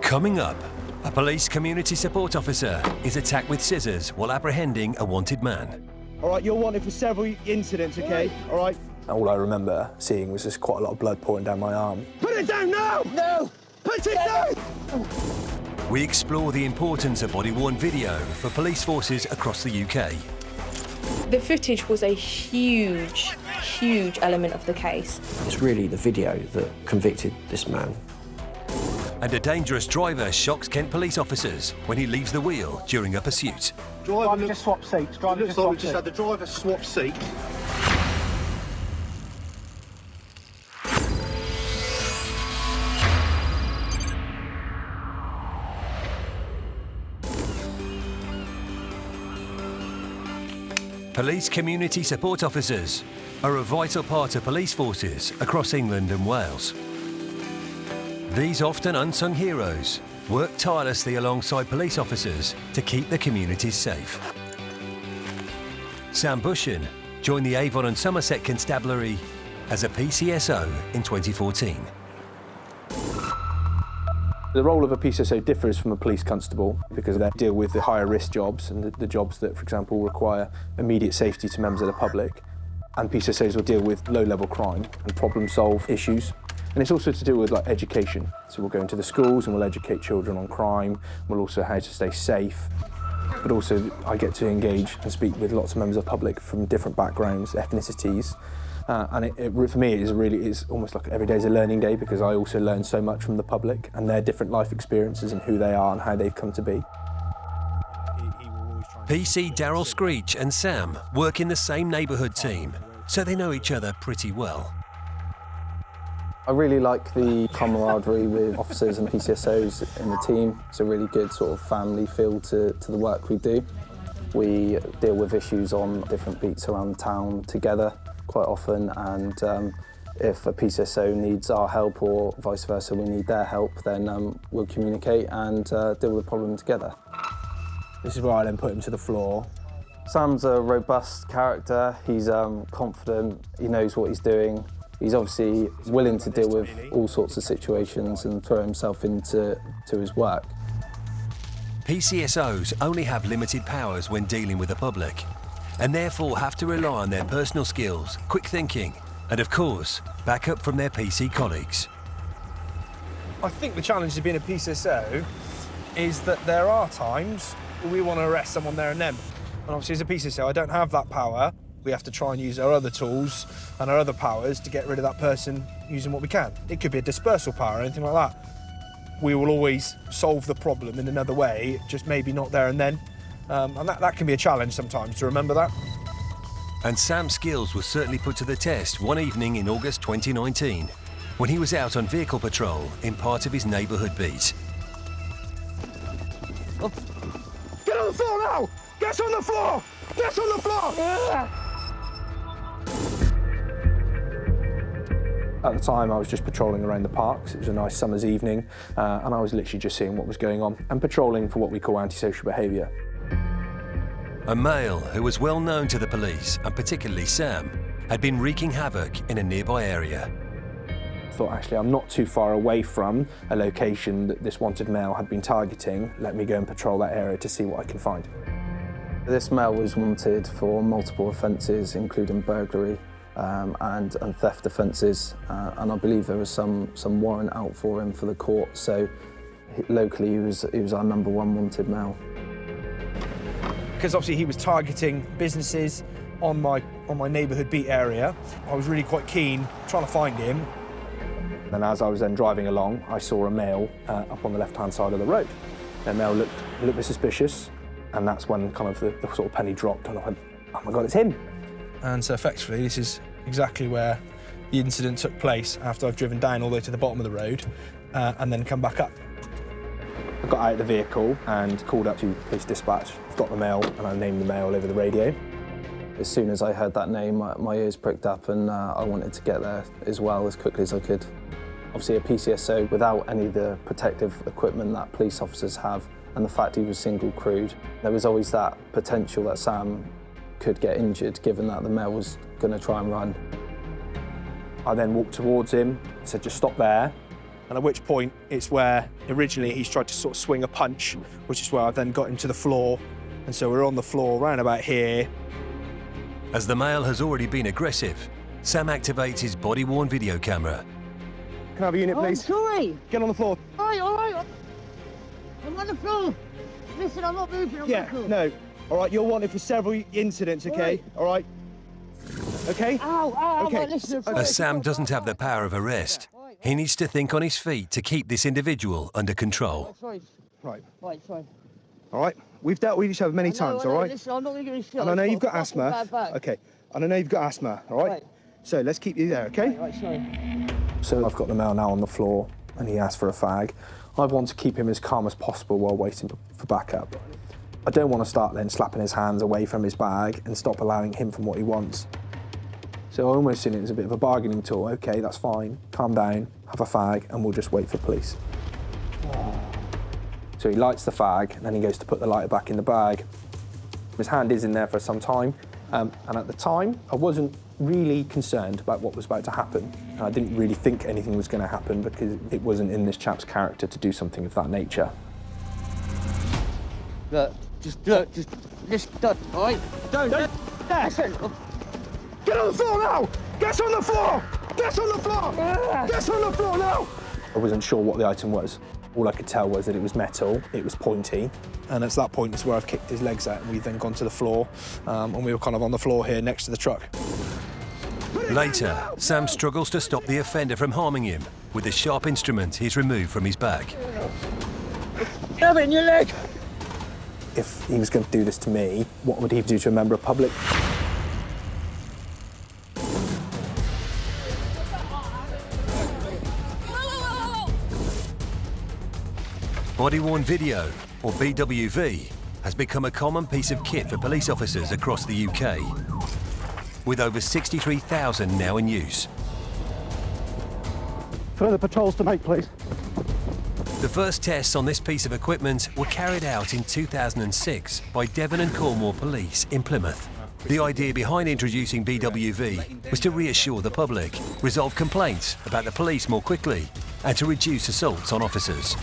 Coming up, a police community support officer is attacked with scissors while apprehending a wanted man. All right, you're wanted for several incidents, okay? All right? All I remember seeing was just quite a lot of blood pouring down my arm. Put it down now! No! Put it down! we explore the importance of body-worn video for police forces across the UK. The footage was a huge element of the case. It's really the video that convicted this man. And a dangerous driver shocks Kent police officers when he leaves the wheel during a pursuit. Driver just swap seats. Driver Looks like we just had the driver swap seat. Police community support officers are a vital part of police forces across England and Wales. These often unsung heroes work tirelessly alongside police officers to keep the communities safe. Sam Bushin joined the Avon and Somerset Constabulary as a PCSO in 2014. The role of a PCSO differs from a police constable because they deal with the higher risk jobs and the jobs that, for example, require immediate safety to members of the public. And PCSOs will deal with low-level crime and problem-solve issues. And it's also to do with education. So we'll go into the schools and we'll educate children on crime. We'll also how to stay safe. But also I get to engage and speak with lots of members of the public from different backgrounds, ethnicities. And for me, it's almost like every day is a learning day because I also learn so much from the public and their different life experiences and who they are and how they've come to be. PC Daryl Screech and Sam work in the same neighbourhood team, so they know each other pretty well. I really like the camaraderie with officers and PCSOs in the team. It's a really good sort of family feel to the work we do. We deal with issues on different beats around town together quite often, and if a PCSO needs our help or vice versa, we need their help, then we'll communicate and deal with the problem together. This is where I then put him to the floor. Sam's a robust character. He's confident, he knows what he's doing. He's obviously willing to deal with all sorts of situations and throw himself into his work. PCSOs only have limited powers when dealing with the public, and therefore have to rely on their personal skills, quick thinking, and of course, backup from their PC colleagues. I think the challenge of being a PCSO is that there are times we want to arrest someone there and then. And obviously as a PCSO, I don't have that power. We have to try and use our other tools and our other powers to get rid of that person using what we can. It could be a dispersal power or anything like that. We will always solve the problem in another way, just maybe not there and then. And that can be a challenge sometimes to remember that. And Sam's skills were certainly put to the test one evening in August 2019, when he was out on vehicle patrol in part of his neighbourhood beat. Get on the floor now! Get on the floor! Get on the floor! At the time, I was just patrolling around the parks. It was a nice summer's evening, and I was literally just seeing what was going on and patrolling for what we call antisocial behaviour. A male who was well known to the police, and particularly Sam, had been wreaking havoc in a nearby area. I thought, actually, I'm not too far away from a location that this wanted male had been targeting. Let me go and patrol that area to see what I can find. This male was wanted for multiple offences, including burglary and theft offences, and I believe there was some warrant out for him for the court. So locally, he was our #1 wanted male. Because obviously he was targeting businesses on my neighbourhood beat area, I was really quite keen trying to find him. And as I was then driving along, I saw a male up on the left-hand side of the road. The male looked a little bit suspicious, and that's when kind of the sort of penny dropped, and I went, oh my God, it's him. And so effectively, this is exactly where the incident took place after I've driven down all the way to the bottom of the road and then come back up. I got out of the vehicle and called up to police dispatch, got the male, and I named the male over the radio. As soon as I heard that name, my ears pricked up, and I wanted to get there as well as quickly as I could. Obviously a PCSO, without any of the protective equipment that police officers have, and the fact he was single crewed, there was always that potential that Sam could get injured, given that the male was going to try and run. I then walked towards him, said, just stop there. And at which point, it's where originally he's tried to sort of swing a punch, which is where I've then got him to the floor. And so we're on the floor, round about here. As the male has already been aggressive, Sam activates his body-worn video camera. Can I have a unit, please? Sorry. Get on the floor. All right. I'm on the floor. Listen, I'm not moving. I'm Yeah, on the floor. no. All right, you're wanted for several incidents, okay? All right. Okay? Ow, ow, Okay. right, listen. As Sam doesn't have the power of arrest, he needs to think on his feet to keep this individual under control. Right. Right, fine. All right. We've dealt with each other many times, all right? Listen, I'm not going to give you shit. And I know I've you've got a fucking asthma. bad back. Okay. And I know you've got asthma, all right? Right. So let's keep you there, okay? Right, sorry. So I've got the male now on the floor and he asked for a fag. I want to keep him as calm as possible while waiting for backup. I don't want to start then slapping his hands away from his bag and stop allowing him from what he wants. So I almost seen it as a bit of a bargaining tool. Okay, that's fine, calm down, have a fag, and we'll just wait for police. So he lights the fag, and then he goes to put the lighter back in the bag. His hand is in there for some time, and at the time, I wasn't really concerned about what was about to happen. And I didn't really think anything was going to happen because it wasn't in this chap's character to do something of that nature. Look, just don't, all right? Don't. Listen. Get on the floor now! Get on the floor! Get on the floor! Get on the floor now! I wasn't sure what the item was. All I could tell was that it was metal, it was pointy, and at that point is where I've kicked his legs out and we've then gone to the floor, and we were kind of on the floor here next to the truck. Later, Sam struggles to stop the offender from harming him with the sharp instrument he's removed from his bag. Have it in your leg! If he was going to do this to me, what would he do to a member of public? Body-worn video, or BWV, has become a common piece of kit for police officers across the UK, with over 63,000 now in use. Further patrols to make, please. The first tests on this piece of equipment were carried out in 2006 by Devon and Cornwall Police in Plymouth. The idea behind introducing BWV was to reassure the public, resolve complaints about the police more quickly, and to reduce assaults on officers.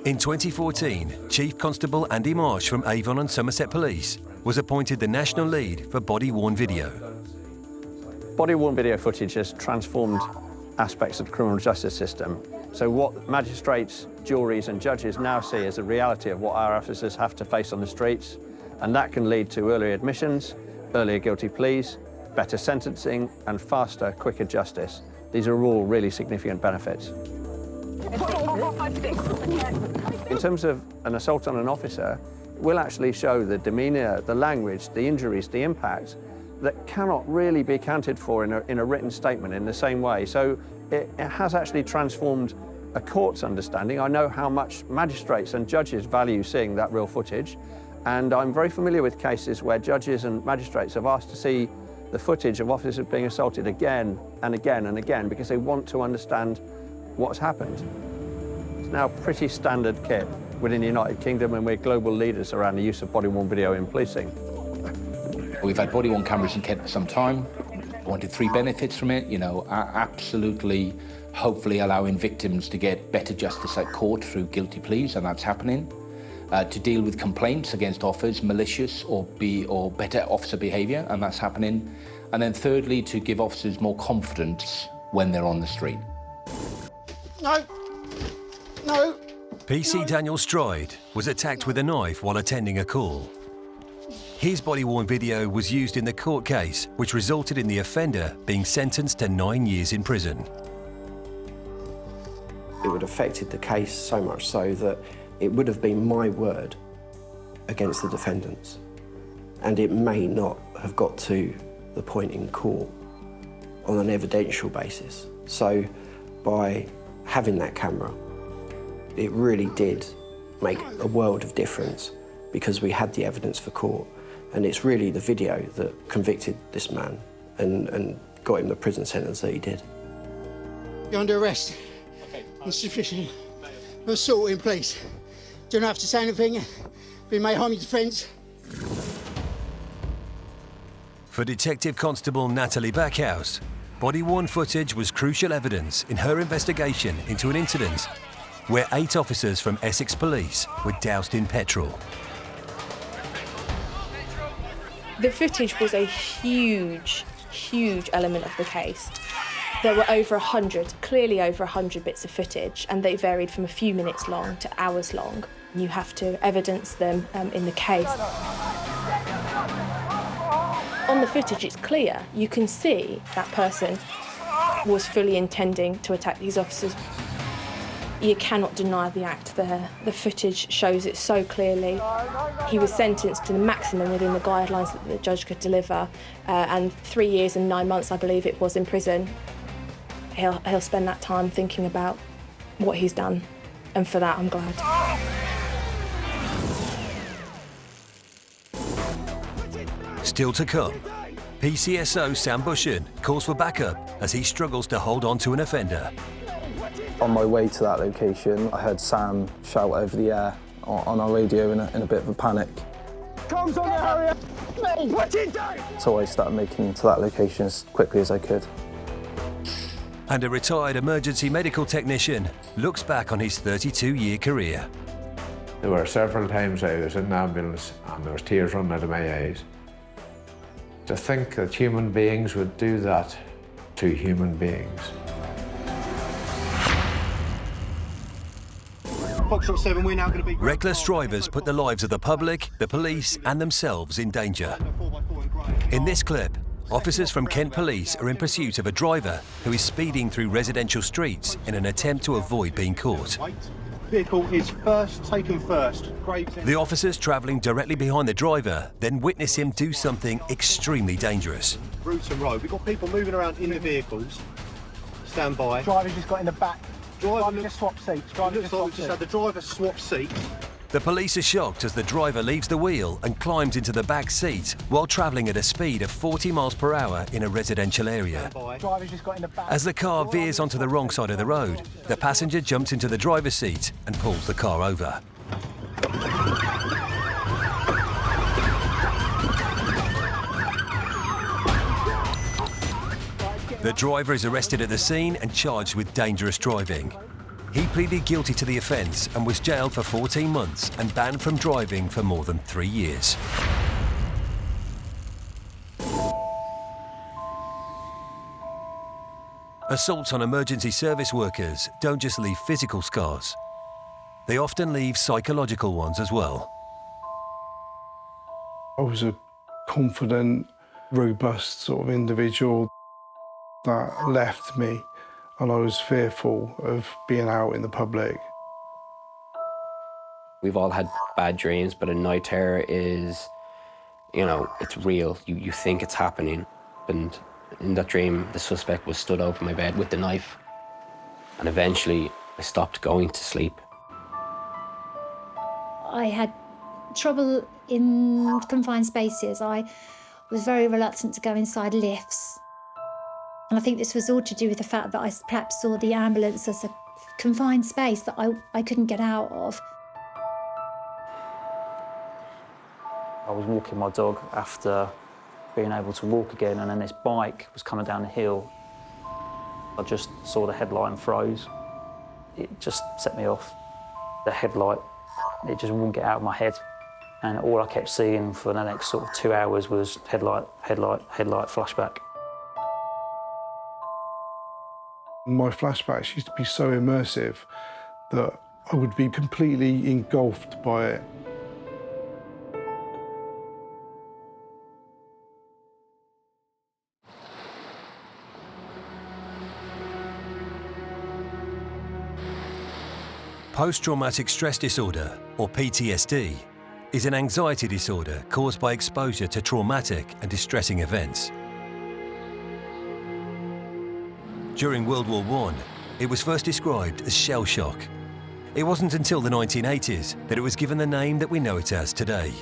In 2014, Chief Constable Andy Marsh from Avon and Somerset Police was appointed the national lead for body-worn video. Body-worn video footage has transformed aspects of the criminal justice system. So what magistrates, juries and judges now see as a reality of what our officers have to face on the streets, and that can lead to earlier admissions, earlier guilty pleas, better sentencing and faster, quicker justice. These are all really significant benefits. In terms of an assault on an officer, we'll actually show the demeanour, the language, the injuries, the impact that cannot really be accounted for in a written statement in the same way. So it has actually transformed a court's understanding. I know how much magistrates and judges value seeing that real footage, and I'm very familiar with cases where judges and magistrates have asked to see the footage of officers being assaulted again and again and again because they want to understand what's happened. It's now pretty standard kit within the United Kingdom, and we're global leaders around the use of body-worn video in policing. We've had body-worn cameras in Kent for some time. I wanted three benefits from it, absolutely, hopefully allowing victims to get better justice at court through guilty pleas, and that's happening. To deal with complaints against officers, malicious or better officer behaviour, and that's happening. And then thirdly, to give officers more confidence when they're on the street. No. PC Daniel Stride was attacked with a knife while attending a call. His body-worn video was used in the court case, which resulted in the offender being sentenced to 9 years in prison. It would have affected the case so much so that it would have been my word against the defendants. And it may not have got to the point in court on an evidential basis. So by having that camera, it really did make a world of difference because we had the evidence for court. And it's really the video that convicted this man and got him the prison sentence that he did. You're under arrest. Insufficient assault in place. Don't have to say anything. We may harm your defence. For Detective Constable Natalie Backhouse, body-worn footage was crucial evidence in her investigation into an incident where 8 officers from Essex Police were doused in petrol. The footage was a huge element of the case. There were over 100, clearly over 100 bits of footage, and they varied from a few minutes long to hours long. You have to evidence them in the case. On the footage, it's clear. You can see that person was fully intending to attack these officers. You cannot deny the act there. The footage shows it so clearly. He was sentenced to the maximum within the guidelines that the judge could deliver, and 3 years and 9 months, I believe it was, in prison. He'll spend that time thinking about what he's done, and for that I'm glad. Still to come, PCSO Sam Bushin calls for backup as he struggles to hold on to an offender. On my way to that location, I heard Sam shout over the air on our radio in a bit of a panic. Comes on the area! Put it down! So I started making it to that location as quickly as I could. And a retired emergency medical technician looks back on his 32-year career. There were several times I was in an ambulance and there was tears running out of my eyes. To think that human beings would do that to human beings. Foxtrot 7, we're now going to be... Reckless drivers put the lives of the public, the police and themselves in danger. In this clip, officers from Kent Police are in pursuit of a driver who is speeding through residential streets in an attempt to avoid being caught. Vehicle is taken first. The officers travelling directly behind the driver then witness him do something extremely dangerous. Route and road. We've got people moving around in the vehicles. Stand by. Driver's just got in the back. Driver just swapped seats. Driver just swapped seats. Just had the driver swap seats. The police are shocked as the driver leaves the wheel and climbs into the back seat while travelling at a speed of 40 miles per hour in a residential area. As the car veers onto the wrong side of the road, the passenger jumps into the driver's seat and pulls the car over. The driver is arrested at the scene and charged with dangerous driving. He pleaded guilty to the offence and was jailed for 14 months and banned from driving for more than 3 years. Assaults on emergency service workers don't just leave physical scars. They often leave psychological ones as well. I was a confident, robust sort of individual that left me. And I was fearful of being out in the public. We've all had bad dreams, but a night terror is, it's real. You think it's happening. And in that dream, the suspect was stood over my bed with the knife. And eventually, I stopped going to sleep. I had trouble in confined spaces. I was very reluctant to go inside lifts. And I think this was all to do with the fact that I perhaps saw the ambulance as a confined space that I couldn't get out of. I was walking my dog after being able to walk again, and then this bike was coming down the hill. I just saw the headlight and froze. It just set me off. The headlight, it just wouldn't get out of my head. And all I kept seeing for the next sort of 2 hours was headlight, headlight, headlight, flashback. My flashbacks used to be so immersive that I would be completely engulfed by it. Post-traumatic stress disorder, or PTSD, is an anxiety disorder caused by exposure to traumatic and distressing events. During World War I, it was first described as shell shock. It wasn't until the 1980s that it was given the name that we know it as today.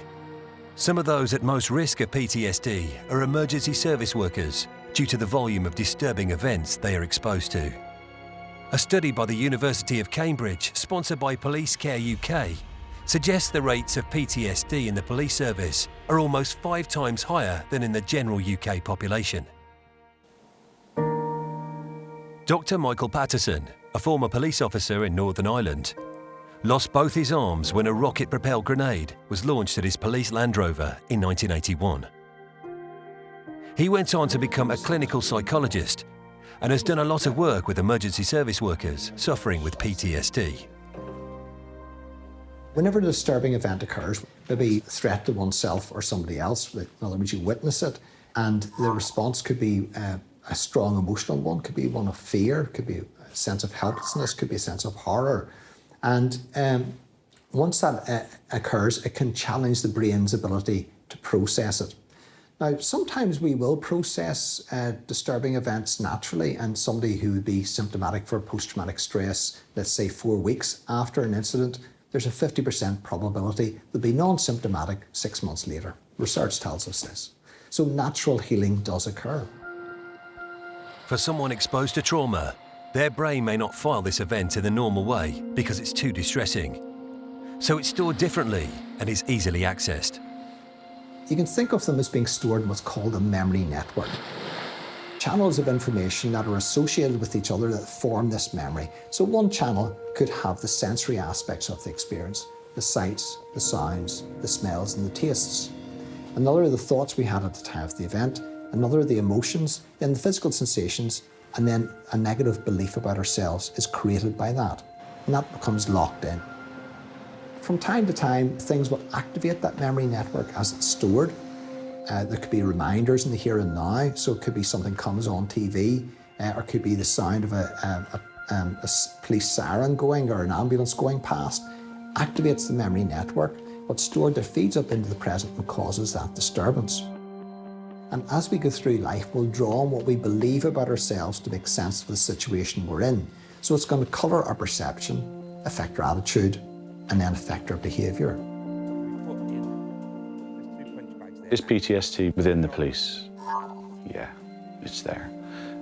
Some of those at most risk of PTSD are emergency service workers due to the volume of disturbing events they are exposed to. A study by the University of Cambridge, sponsored by Police Care UK, suggests the rates of PTSD in the police service are almost 5 times higher than in the general UK population. Dr. Michael Patterson, a former police officer in Northern Ireland, lost both his arms when a rocket-propelled grenade was launched at his police Land Rover in 1981. He went on to become a clinical psychologist and has done a lot of work with emergency service workers suffering with PTSD. Whenever a disturbing event occurs, maybe a threat to oneself or somebody else, in other words, you witness it, and the response could be a strong emotional one, could be one of fear, could be a sense of helplessness, could be a sense of horror. And once that occurs, it can challenge the brain's ability to process it. Now, sometimes we will process disturbing events naturally, and somebody who would be symptomatic for post-traumatic stress, let's say 4 weeks after an incident, there's a 50% probability they'll be non-symptomatic 6 months later. Research tells us this. So natural healing does occur. For someone exposed to trauma, their brain may not file this event in the normal way because it's too distressing. So it's stored differently and is easily accessed. You can think of them as being stored in what's called a memory network. Channels of information that are associated with each other that form this memory. So one channel could have the sensory aspects of the experience, the sights, the sounds, the smells and the tastes. Another are the thoughts we had at the time of the event, another are the emotions, then the physical sensations, and then a negative belief about ourselves is created by that, and that becomes locked in. From time to time, things will activate that memory network as it's stored. There could be reminders in the here and now, so it could be something comes on TV, or it could be the sound of a police siren going or an ambulance going past, activates the memory network. What's stored there feeds up into the present and causes that disturbance. And as we go through life, we'll draw on what we believe about ourselves to make sense of the situation we're in. So it's going to colour our perception, affect our attitude, and then affect our behaviour. Is PTSD within the police? Yeah, it's there.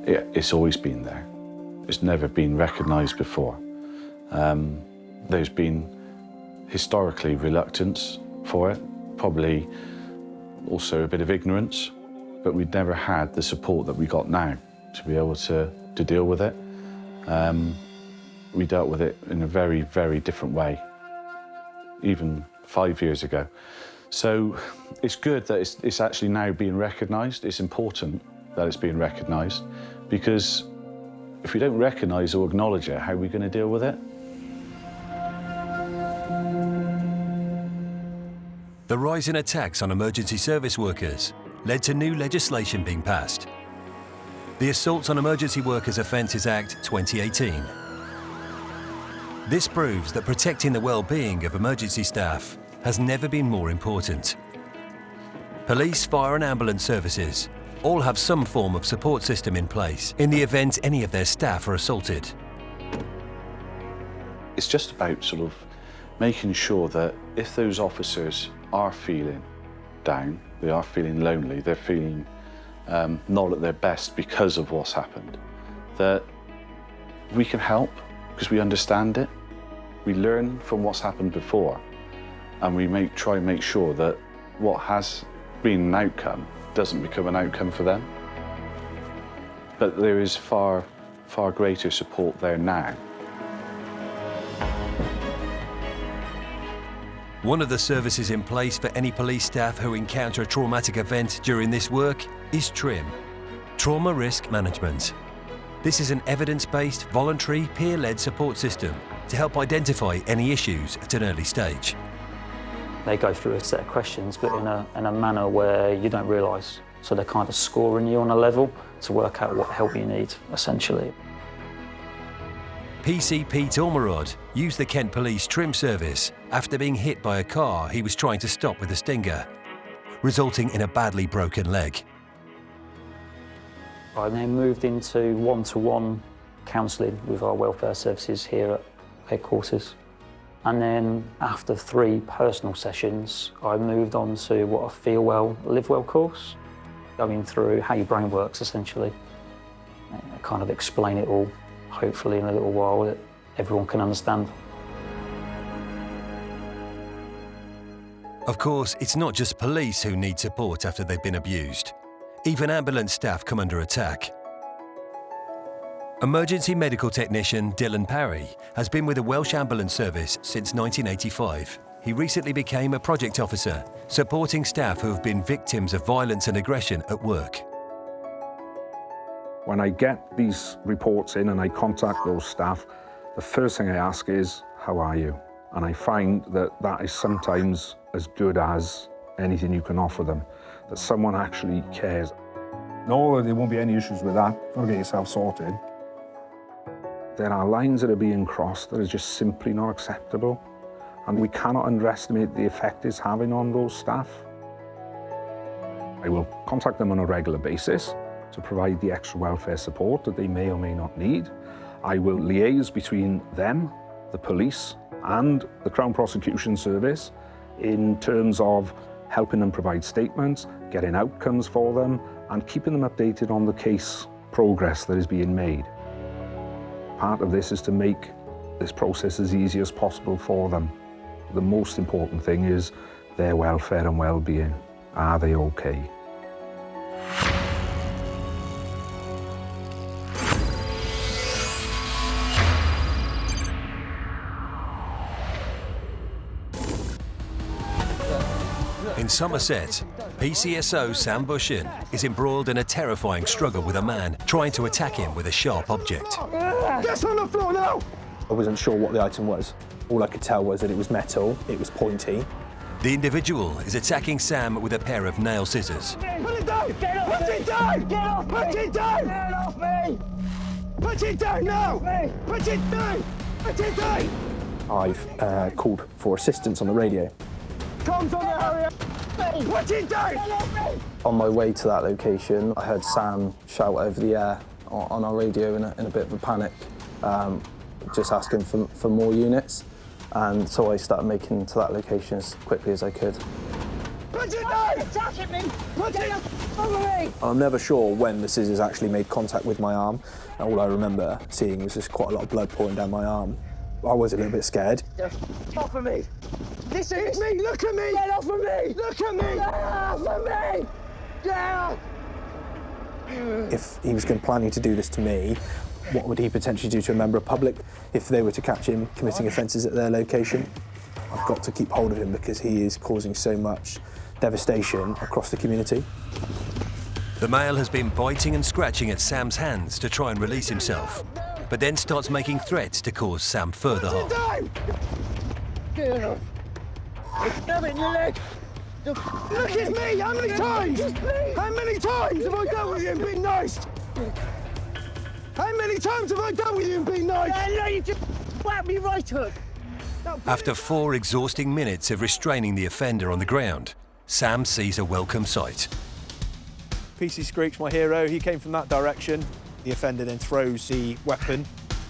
Yeah, it's always been there. It's never been recognised before. There's been historically reluctance for it, probably also a bit of ignorance, but we'd never had the support that we got now to be able to deal with it. We dealt with it in a very, very different way, even 5 years ago. So it's good that it's actually now being recognised. It's important that it's being recognised, because if we don't recognise or acknowledge it, how are we going to deal with it? The rise in attacks on emergency service workers led to new legislation being passed. The Assaults on Emergency Workers Offences Act 2018. This proves that protecting the well-being of emergency staff has never been more important. Police, fire and ambulance services all have some form of support system in place in the event any of their staff are assaulted. It's just about sort of making sure that if those officers are feeling down, they are feeling lonely, they're feeling not at their best because of what's happened, that we can help because we understand it. We learn from what's happened before, and we try and make sure that what has been an outcome doesn't become an outcome for them. But there is far, far greater support there now. One of the services in place for any police staff who encounter a traumatic event during this work is TRIM, Trauma Risk Management. This is an evidence-based, voluntary, peer-led support system to help identify any issues at an early stage. They go through a set of questions, but in a manner where you don't realise. So they're kind of scoring you on a level to work out what help you need, essentially. PC Pete Ormerod used the Kent Police TRIM service after being hit by a car he was trying to stop with a stinger, resulting in a badly broken leg. I then moved into one-to-one counselling with our welfare services here at headquarters. And then after 3 personal sessions, I moved on to what a Feel Well, Live Well course, going through how your brain works, essentially. I kind of explain it all, hopefully in a little while, that everyone can understand. Of course, it's not just police who need support after they've been abused. Even ambulance staff come under attack. Emergency medical technician Dylan Parry has been with the Welsh Ambulance Service since 1985. He recently became a project officer, supporting staff who have been victims of violence and aggression at work. When I get these reports in and I contact those staff, the first thing I ask is, how are you? And I find that that is sometimes as good as anything you can offer them, that someone actually cares. No, there won't be any issues with that. You've got to get yourself sorted. There are lines that are being crossed that are just simply not acceptable, and we cannot underestimate the effect it's having on those staff. I will contact them on a regular basis to provide the extra welfare support that they may or may not need. I will liaise between them, the police, and the Crown Prosecution Service in terms of helping them provide statements, getting outcomes for them, and keeping them updated on the case progress that is being made. Part of this is to make this process as easy as possible for them. The most important thing is their welfare and well-being. Are they okay? In Somerset, PCSO Sam Bushin is embroiled in a terrifying struggle with a man trying to attack him with a sharp object. Get on the floor now! I wasn't sure what the item was. All I could tell was that it was metal, it was pointy. The individual is attacking Sam with a pair of nail scissors. Put it down! Get off Put it down! Get off me! Put it down! Get off me! Put it down now! Put it down! Put it down! I've called for assistance on the radio. Comms on the area! Put it down! On my way to that location, I heard Sam shout over the air on our radio in a bit of a panic, just asking for more units. And so I started making to that location as quickly as I could. Put it down! Attacking me! Put it over me! I'm never sure when the scissors actually made contact with my arm. All I remember seeing was just quite a lot of blood pouring down my arm. I was a little bit scared. Get off of me! This is me! Look at me! Get off of me! Look at me! Get off of me! Get off! If he was planning to do this to me, what would he potentially do to a member of public if they were to catch him committing offences at their location? I've got to keep hold of him because he is causing so much devastation across the community. The male has been biting and scratching at Sam's hands to try and release himself, but then starts making threats to cause Sam further harm. Get off! Stab it in your leg! Look, it's me! How many times? How many times have I dealt with you and been nice? How many times have I dealt with you and been nice? Yeah, no, you just whacked me right hook. After 4 exhausting minutes of restraining the offender on the ground, Sam sees a welcome sight. PC Screech, my hero, he came from that direction. The offender then throws the weapon.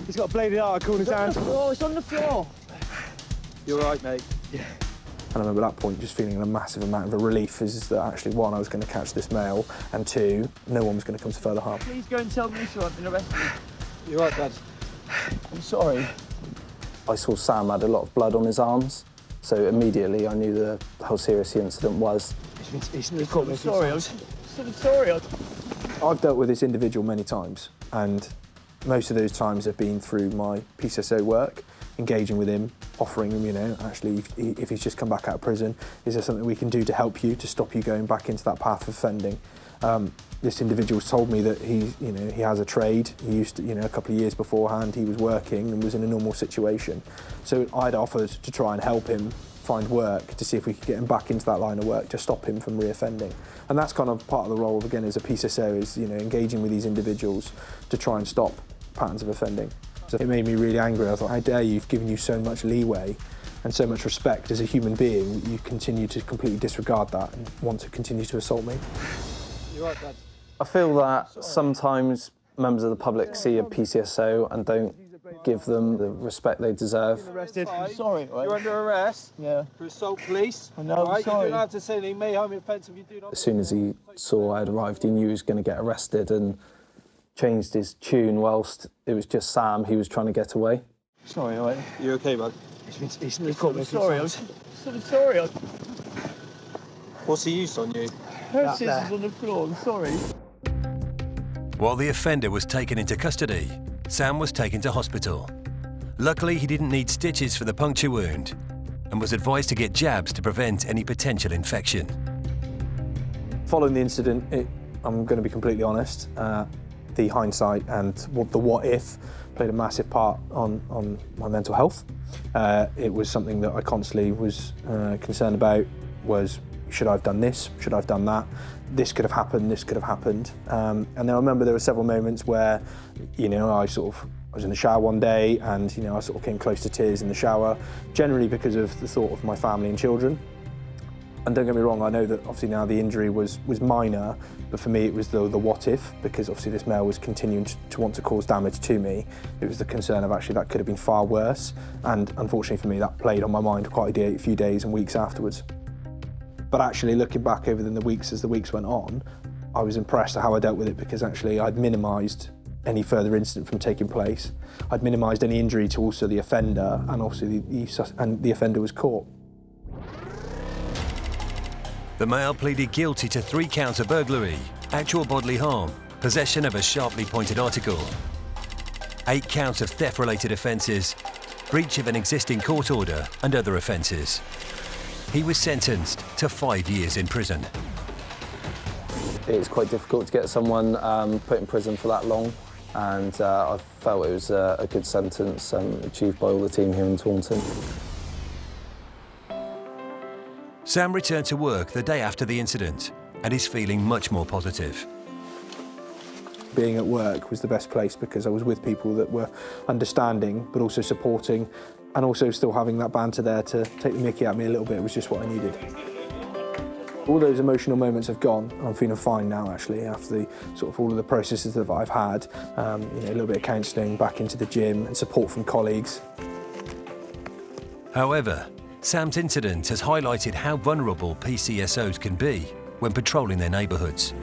He's got a bladed article in his hand. Oh, it's on the floor. You're right, mate. Yeah. And I remember at that point just feeling a massive amount of relief is that actually, one, I was going to catch this male, and two, no one was going to come to further harm. Please go and tell the police I've been arrested. You're right, Dad. I'm sorry. I saw Sam had a lot of blood on his arms, so immediately I knew how serious the incident was. I'm sorry. I'm sorry. I've dealt with this individual many times, and most of those times have been through my PCSO work, engaging with him, offering him, actually, if he's just come back out of prison, is there something we can do to help you, to stop you going back into that path of offending? This individual's told me that he has a trade. He used to, a couple of years beforehand, he was working and was in a normal situation. So I'd offered to try and help him find work to see if we could get him back into that line of work to stop him from reoffending. And that's kind of part of the role, again, as a PCSO, is engaging with these individuals to try and stop patterns of offending. So it made me really angry. I thought, how dare you, given you so much leeway and so much respect as a human being, you continue to completely disregard that and want to continue to assault me. You're right, Dad. I feel that sometimes members of the public see a PCSO and don't give them the respect they deserve. Arrested. I'm sorry. Right? You're under arrest. Yeah. For assault, police. I know. Right? Sorry. You don't have to say anything. May home offensive. You do not. As soon as he saw I had arrived, he knew he was going to get arrested and changed his tune whilst it was just Sam. He was trying to get away. Sorry, all right. You okay, bud? He's sorry. I'm sorry. What's he used on you? Her scissors on the floor. I'm sorry. While the offender was taken into custody, Sam was taken to hospital. Luckily, he didn't need stitches for the puncture wound and was advised to get jabs to prevent any potential infection. Following the incident, I'm going to be completely honest, the the hindsight and the what if played a massive part on my mental health. It was something that I constantly was concerned about, was should I have done this, should I have done that, this could have happened, this could have happened. And then I remember there were several moments where, I was in the shower one day and, I sort of came close to tears in the shower, generally because of the thought of my family and children. And don't get me wrong, I know that obviously now the injury was minor, but for me it was the what if, because obviously this male was continuing to want to cause damage to me. It was the concern of actually that could have been far worse. And unfortunately for me, that played on my mind quite a few days and weeks afterwards. But actually looking back over the weeks as the weeks went on, I was impressed at how I dealt with it, because actually I'd minimised any further incident from taking place. I'd minimised any injury to also the offender, and also the offender was caught. The male pleaded guilty to 3 counts of burglary, actual bodily harm, possession of a sharply pointed article, 8 counts of theft-related offences, breach of an existing court order and other offences. He was sentenced to 5 years in prison. It's quite difficult to get someone put in prison for that long, and I felt it was a good sentence achieved by all the team here in Taunton. Sam returned to work the day after the incident and is feeling much more positive. Being at work was the best place, because I was with people that were understanding but also supporting, and also still having that banter there to take the mickey at me a little bit was just what I needed. All those emotional moments have gone. I'm feeling fine now, actually, after all of the processes that I've had. A little bit of counselling, back into the gym, and support from colleagues. However, Sam's incident has highlighted how vulnerable PCSOs can be when patrolling their neighbourhoods.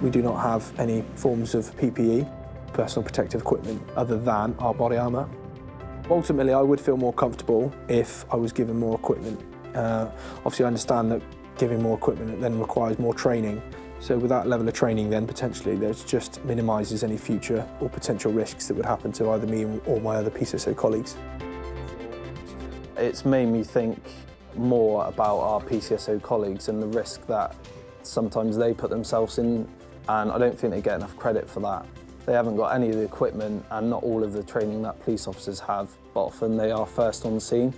We do not have any forms of PPE, personal protective equipment, other than our body armour. Ultimately, I would feel more comfortable if I was given more equipment. Obviously, I understand that giving more equipment then requires more training. So with that level of training, then potentially there's just minimises any future or potential risks that would happen to either me or my other PCSO colleagues. It's made me think more about our PCSO colleagues and the risk that sometimes they put themselves in, and I don't think they get enough credit for that. They haven't got any of the equipment and not all of the training that police officers have, but often they are first on the scene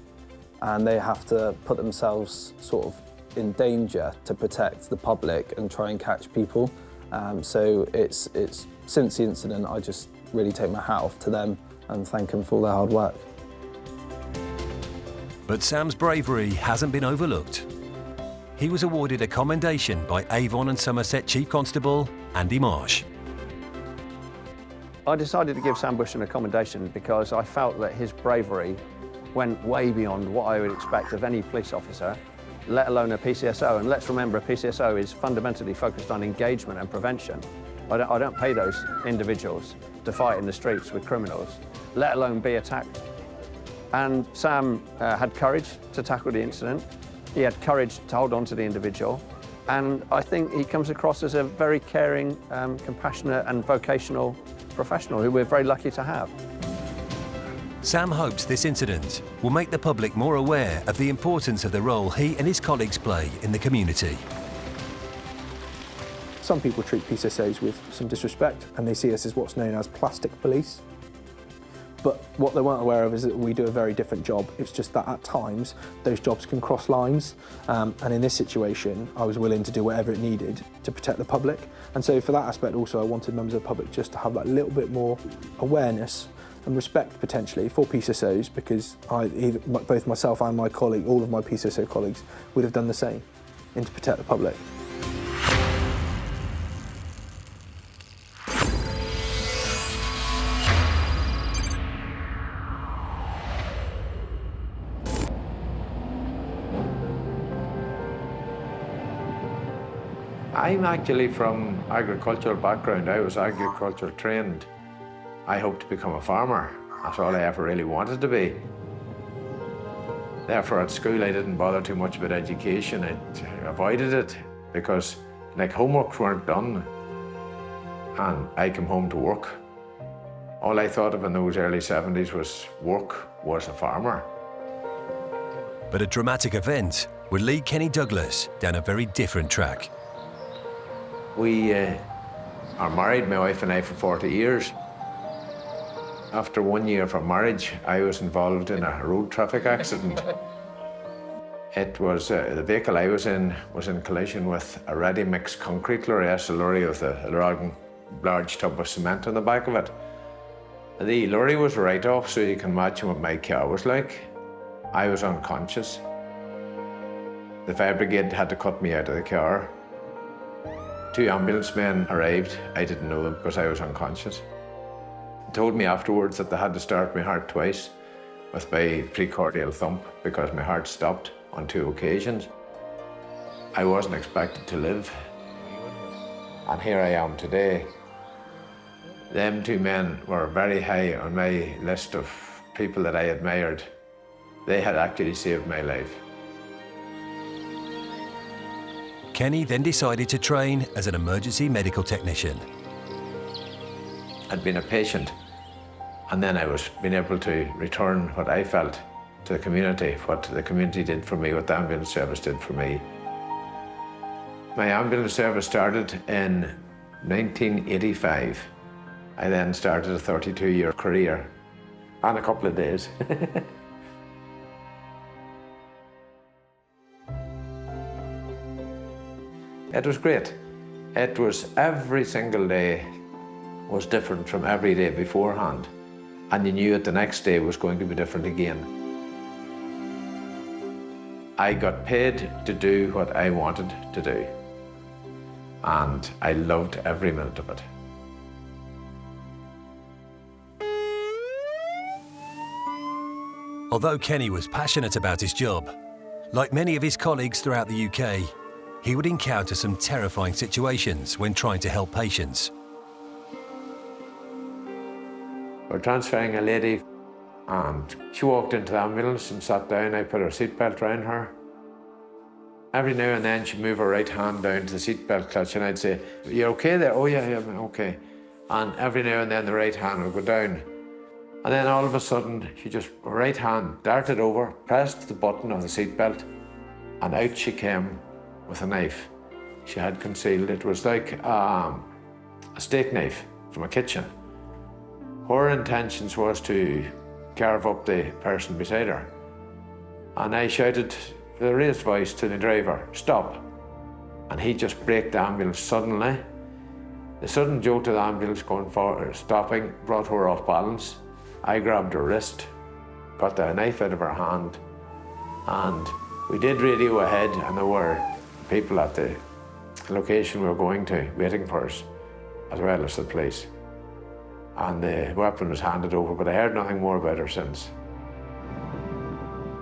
and they have to put themselves in danger to protect the public and try and catch people. So it's since the incident, I just really take my hat off to them and thank them for all their hard work. But Sam's bravery hasn't been overlooked. He was awarded a commendation by Avon and Somerset Chief Constable Andy Marsh. I decided to give Sam Bushton a commendation because I felt that his bravery went way beyond what I would expect of any police officer, let alone a PCSO. And let's remember, a PCSO is fundamentally focused on engagement and prevention. I don't pay those individuals to fight in the streets with criminals, let alone be attacked. And Sam had courage to tackle the incident. He had courage to hold on to the individual. And I think he comes across as a very caring, compassionate and vocational professional who we're very lucky to have. Sam hopes this incident will make the public more aware of the importance of the role he and his colleagues play in the community. Some people treat PCSOs with some disrespect and they see us as what's known as plastic police. But what they weren't aware of is that we do a very different job. It's just that at times those jobs can cross lines. And in this situation, I was willing to do whatever it needed to protect the public. And so for that aspect also, I wanted members of the public just to have that little bit more awareness and respect potentially for PCSOs, because both myself and my colleague, all of my PCSO colleagues, would have done the same, and to protect the public. I'm actually from agricultural background. I was agricultural trained. I hoped to become a farmer. That's all I ever really wanted to be. Therefore, at school, I didn't bother too much about education. I avoided it because, homeworks weren't done. And I came home to work. All I thought of in those early 70s was work was a farmer. But a dramatic event would lead Kenny Douglas down a very different track. We are married, my wife and I, for 40 years. After 1 year of our marriage, I was involved in a road traffic accident. It was, the vehicle I was in collision with a ready-mix concrete lorry, a lorry with a large tub of cement on the back of it. The lorry was right off, so you can imagine what my car was like. I was unconscious. The fire brigade had to cut me out of the car. 2 ambulance men arrived. I didn't know them because I was unconscious. They told me afterwards that they had to start my heart twice with my precordial thump because my heart stopped on 2 occasions. I wasn't expected to live. And here I am today. Them 2 men were very high on my list of people that I admired. They had actually saved my life. Kenny then decided to train as an emergency medical technician. I'd been a patient, and then I was being able to return what I felt to the community, what the community did for me, what the ambulance service did for me. My ambulance service started in 1985. I then started a 32-year career, and a couple of days. It was great. It was every single day was different from every day beforehand, and you knew that the next day was going to be different again. I got paid to do what I wanted to do, and I loved every minute of it. Although Kenny was passionate about his job, like many of his colleagues throughout the UK, he would encounter some terrifying situations when trying to help patients. We're transferring a lady, and she walked into the ambulance and sat down. I put her seatbelt around her. Every now and then she'd move her right hand down to the seatbelt clutch, and I'd say, "You okay there?" "Oh yeah, I'm okay." And every now and then the right hand would go down. And then all of a sudden, her right hand darted over, pressed the button of the seatbelt, and out she came with a knife she had concealed. It was like a steak knife from a kitchen. Her intentions was to carve up the person beside her. And I shouted with a raised voice to the driver, "Stop." And he just braked the ambulance suddenly. The sudden jolt of the ambulance going forward, stopping, brought her off balance. I grabbed her wrist, got the knife out of her hand, and we did radio ahead, and there were people at the location we were going to waiting for us, as well as the police. And the weapon was handed over, but I heard nothing more about her since.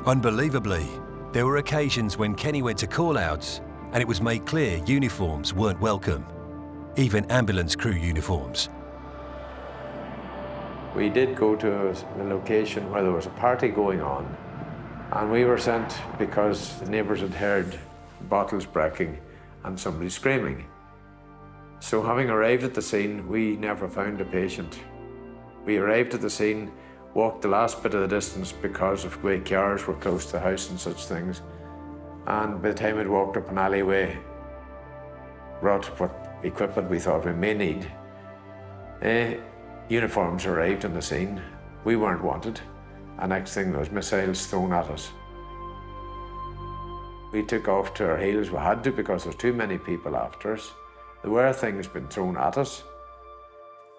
Unbelievably, there were occasions when Kenny went to call-outs and it was made clear uniforms weren't welcome, even ambulance crew uniforms. We did go to a location where there was a party going on, and we were sent because the neighbours had heard bottles breaking and somebody screaming. So having arrived at the scene, we never found a patient. We arrived at the scene, walked the last bit of the distance because of way cars were close to the house and such things, and by the time we'd walked up an alleyway, brought what equipment we thought we may need, uniforms arrived on the scene. We weren't wanted, and next thing there was missiles thrown at us. We took off to our heels. We had to because there was too many people after us. There were things being thrown at us.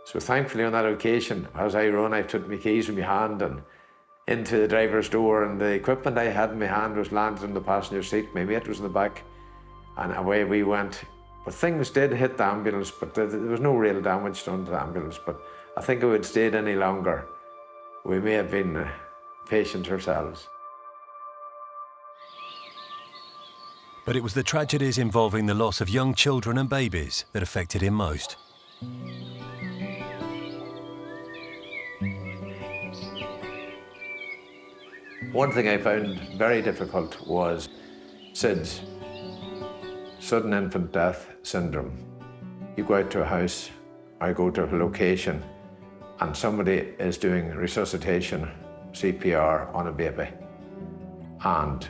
So thankfully on that occasion, as I run, I took my keys in my hand and into the driver's door, and the equipment I had in my hand was landed in the passenger seat. My mate was in the back, and away we went. But things did hit the ambulance, but there was no real damage done to the ambulance. But I think if we'd stayed any longer, we may have been patients ourselves. But it was the tragedies involving the loss of young children and babies that affected him most. One thing I found very difficult was SIDS, sudden infant death syndrome. You go out to a house, I go to a location, and somebody is doing resuscitation, CPR on a baby. And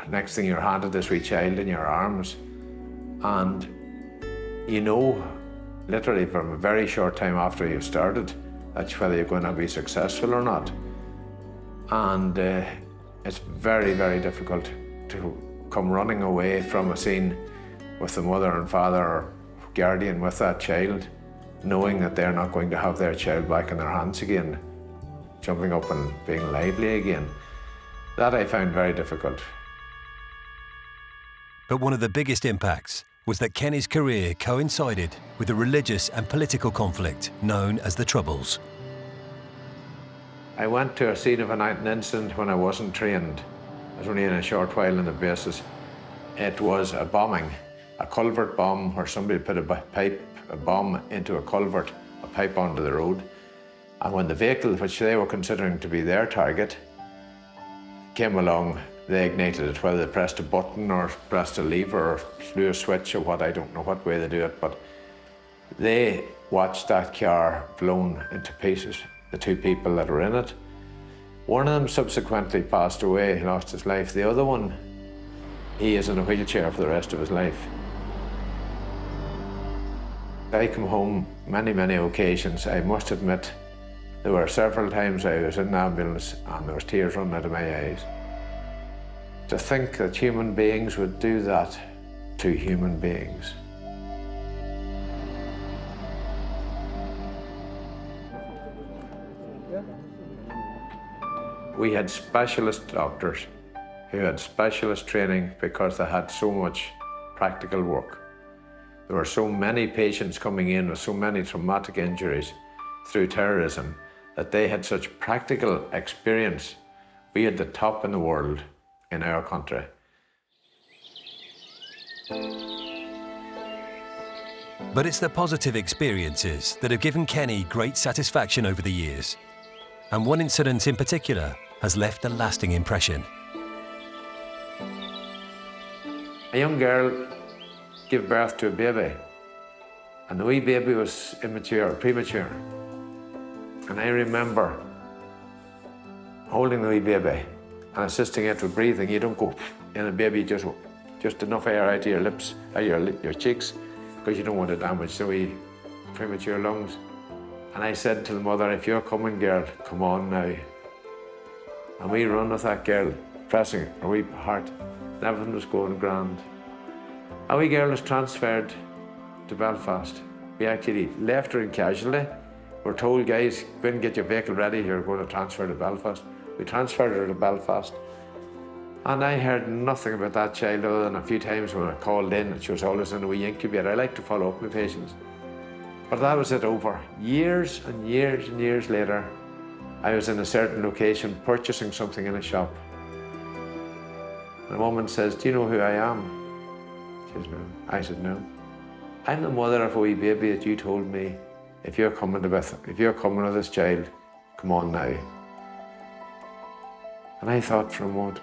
next thing you're handed this wee child in your arms, and you know literally from a very short time after you've started. That's whether you're going to be successful or not. And it's very, very difficult to come running away from a scene with the mother and father or guardian with that child, knowing that they're not going to have their child back in their hands again, jumping up and being lively again. That I found very difficult. But one of the biggest impacts was that Kenny's career coincided with a religious and political conflict known as the Troubles. I went to a scene of an incident when I wasn't trained. I was only in a short while in the bases. It was a bombing, a culvert bomb where somebody put a bomb into a culvert, a pipe onto the road. And when the vehicle, which they were considering to be their target, came along, they ignited it, whether they pressed a button or pressed a lever or flew a switch or what, I don't know what way they do it, but they watched that car blown into pieces, the two people that were in it. One of them subsequently passed away, he lost his life. The other one, he is in a wheelchair for the rest of his life. I come home many, many occasions. I must admit, there were several times I was in an ambulance and there was tears running out of my eyes. To think that human beings would do that to human beings. We had specialist doctors who had specialist training because they had so much practical work. There were so many patients coming in with so many traumatic injuries through terrorism that they had such practical experience. We had the top in the world in our country. But it's the positive experiences that have given Kenny great satisfaction over the years. And one incident in particular has left a lasting impression. A young girl gave birth to a baby, and the wee baby was premature. And I remember holding the wee baby and assisting it with breathing. You don't go in a baby, just enough air out of your lips, out of your cheeks, because you don't want to damage the wee premature lungs. And I said to the mother, if you're coming, girl, come on now. And we run with that girl, pressing her wee heart, and everything was going grand. A wee girl was transferred to Belfast. We actually left her in casualty. We're told, guys, go and get your vehicle ready, you're going to transfer to Belfast. We transferred her to Belfast. And I heard nothing about that child other than a few times when I called in and she was always in a wee incubator. I like to follow up with patients. But that was it over. Years and years and years later, I was in a certain location purchasing something in a shop. And a woman says, do you know who I am? She says, no. I said, no. I'm the mother of a wee baby that you told me, if you're coming with this child, come on now. And I thought for a moment,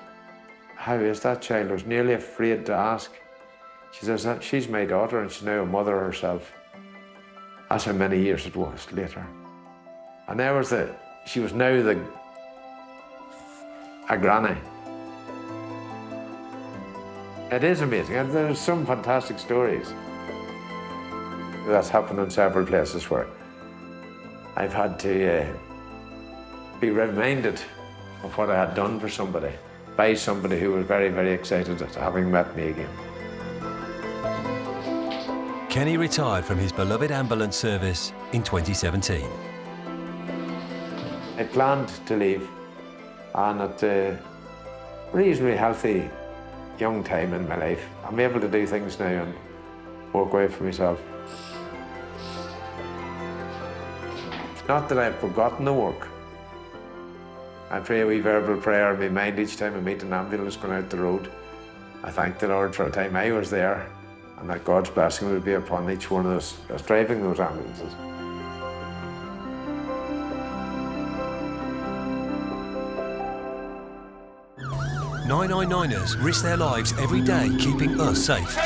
how is that child? I was nearly afraid to ask. She says, she's my daughter and she's now a mother herself. That's how many years it was later. And she was now a granny. It is amazing, and there's some fantastic stories. That's happened in several places where I've had to be reminded of what I had done for somebody by somebody who was very, very excited at having met me again. Kenny retired from his beloved ambulance service in 2017. I planned to leave, and at a reasonably healthy young time in my life, I'm able to do things now and walk away for myself. It's not that I've forgotten the work. I pray a wee verbal prayer in my mind each time I meet an ambulance going out the road. I thank the Lord for the time I was there, and that God's blessing would be upon each one of us that's driving those ambulances. ers risk their lives every day keeping us safe.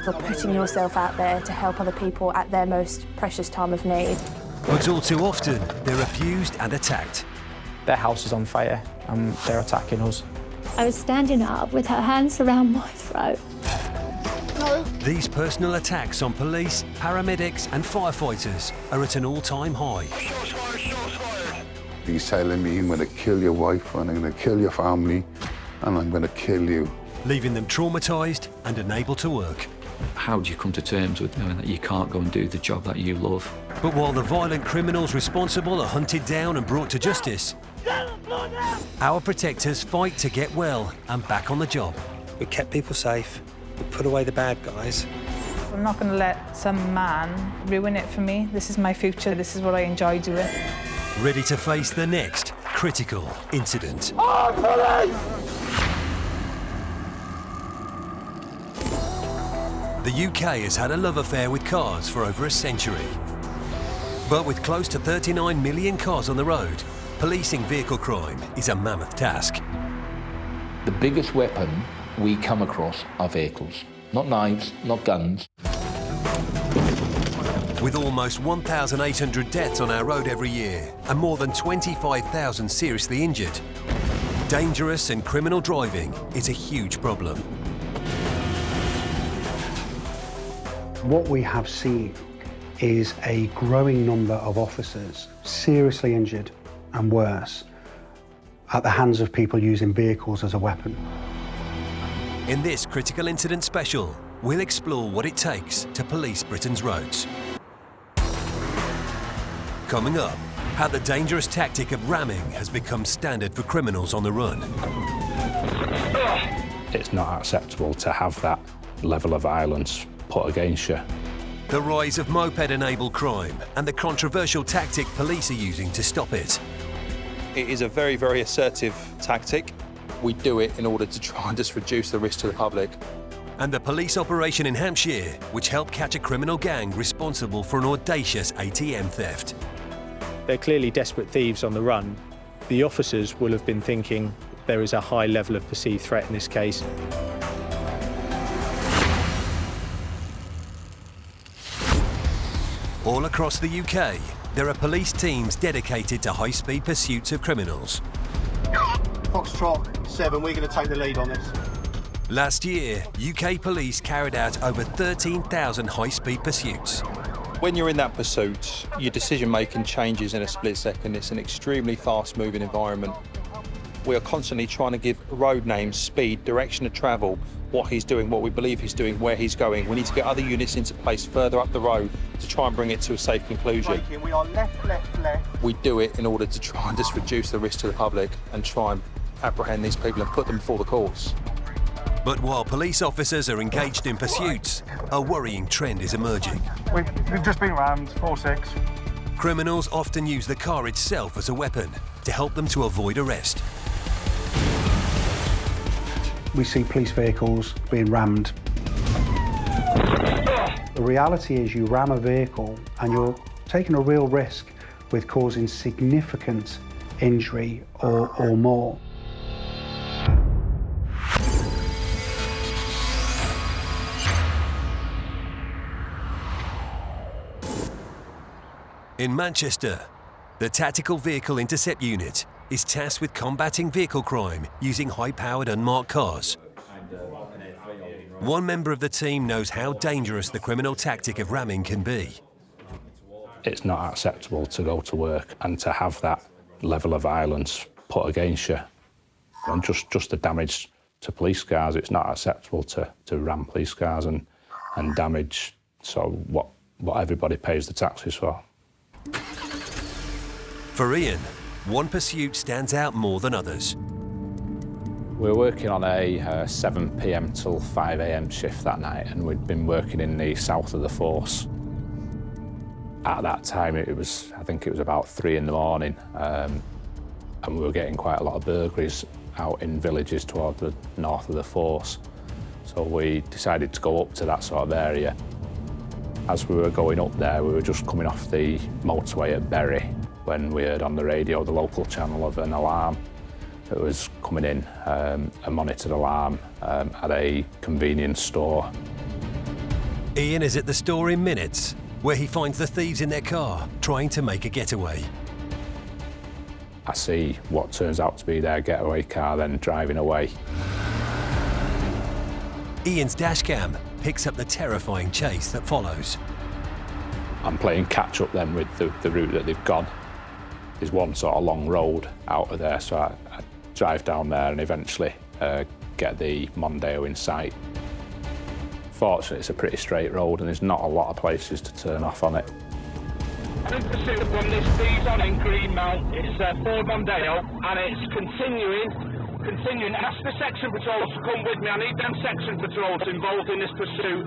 You're putting yourself out there to help other people at their most precious time of need. But all too often, they're abused and attacked. Their house is on fire and they're attacking us. I was standing up with her hands around my throat. No. These personal attacks on police, paramedics and firefighters are at an all-time high. He's telling me, I'm going to kill your wife and I'm going to kill your family and I'm going to kill you. Leaving them traumatised and unable to work. How do you come to terms with knowing that you can't go and do the job that you love? But while the violent criminals responsible are hunted down and brought to justice, our protectors fight to get well and back on the job. We kept people safe, we put away the bad guys. I'm not going to let some man ruin it for me. This is my future, this is what I enjoy doing. Ready to face the next critical incident. The UK has had a love affair with cars for over a century. But with close to 39 million cars on the road, policing vehicle crime is a mammoth task. The biggest weapon we come across are vehicles. Not knives, not guns. With almost 1,800 deaths on our road every year and more than 25,000 seriously injured, dangerous and criminal driving is a huge problem. What we have seen is a growing number of officers seriously injured and worse at the hands of people using vehicles as a weapon. In this critical incident special, we'll explore what it takes to police Britain's roads. Coming up, how the dangerous tactic of ramming has become standard for criminals on the run. It's not acceptable to have that level of violence put against you. The rise of moped-enabled crime and the controversial tactic police are using to stop it. It is a very, very assertive tactic. We do it in order to try and just reduce the risk to the public. And the police operation in Hampshire, which helped catch a criminal gang responsible for an audacious ATM theft. They're clearly desperate thieves on the run. The officers will have been thinking there is a high level of perceived threat in this case. All across the UK, there are police teams dedicated to high-speed pursuits of criminals. Foxtrot 7, we're going to take the lead on this. Last year, UK police carried out over 13,000 high-speed pursuits. When you're in that pursuit, your decision-making changes in a split second. It's an extremely fast-moving environment. We are constantly trying to give road names, speed, direction of travel, what he's doing, what we believe he's doing, where he's going. We need to get other units into place further up the road to try and bring it to a safe conclusion. We are left, left, left. We do it in order to try and just reduce the risk to the public and try and apprehend these people and put them before the courts. But while police officers are engaged in pursuits, a worrying trend is emerging. We've just been rammed, 4-6. Criminals often use the car itself as a weapon to help them to avoid arrest. We see police vehicles being rammed. The reality is you ram a vehicle and you're taking a real risk with causing significant injury or more. In Manchester, the Tactical Vehicle Intercept Unit is tasked with combating vehicle crime using high-powered unmarked cars. One member of the team knows how dangerous the criminal tactic of ramming can be. It's not acceptable to go to work and to have that level of violence put against you. And just the damage to police cars, it's not acceptable to ram police cars and damage what everybody pays the taxes for. For Ian, one pursuit stands out more than others. We were working on a 7 p.m. till 5 a.m. shift that night, and we'd been working in the south of the force. At that time, I think it was about 3 in the morning, and we were getting quite a lot of burglaries out in villages toward the north of the force. So we decided to go up to that sort of area. As we were going up there, we were just coming off the motorway at Bury when we heard on the radio the local channel of an alarm that was coming in, a monitored alarm at a convenience store. Ian is at the store in minutes, where he finds the thieves in their car trying to make a getaway. I see what turns out to be their getaway car then driving away. Ian's dashcam picks up the terrifying chase that follows. I'm playing catch up then with the route that they've gone. There's one sort of long road out of there, so I drive down there and eventually get the Mondeo in sight. Fortunately, it's a pretty straight road and there's not a lot of places to turn off on it. In pursuit from this D's on in Greenmount, it's Ford Mondeo and it's continuing. Ask the section patrols to come with me. I need them section patrols involved in this pursuit.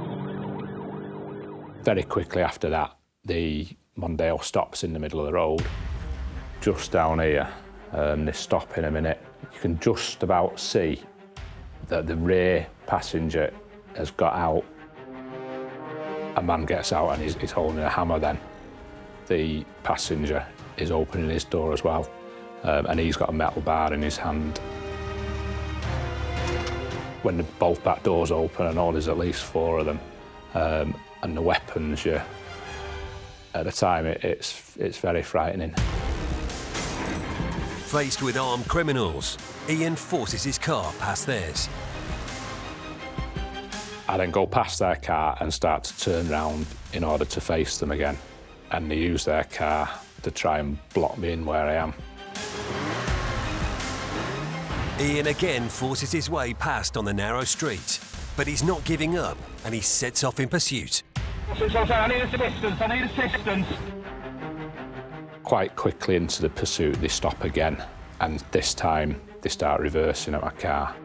Very quickly after that, the Mondeo stops in the middle of the road, just down here. They stop in a minute. You can just about see that the rear passenger has got out. A man gets out and he's holding a hammer then. The passenger is opening his door as well, and he's got a metal bar in his hand. When both back doors open, I know there's at least 4 of them, and the weapons, at the time, it's very frightening. Faced with armed criminals, Ian forces his car past theirs. I then go past their car and start to turn round in order to face them again, and they use their car to try and block me in where I am. Ian again forces his way past on the narrow street, but he's not giving up and he sets off in pursuit. I need assistance. Quite quickly into the pursuit, they stop again, and this time they start reversing at my car.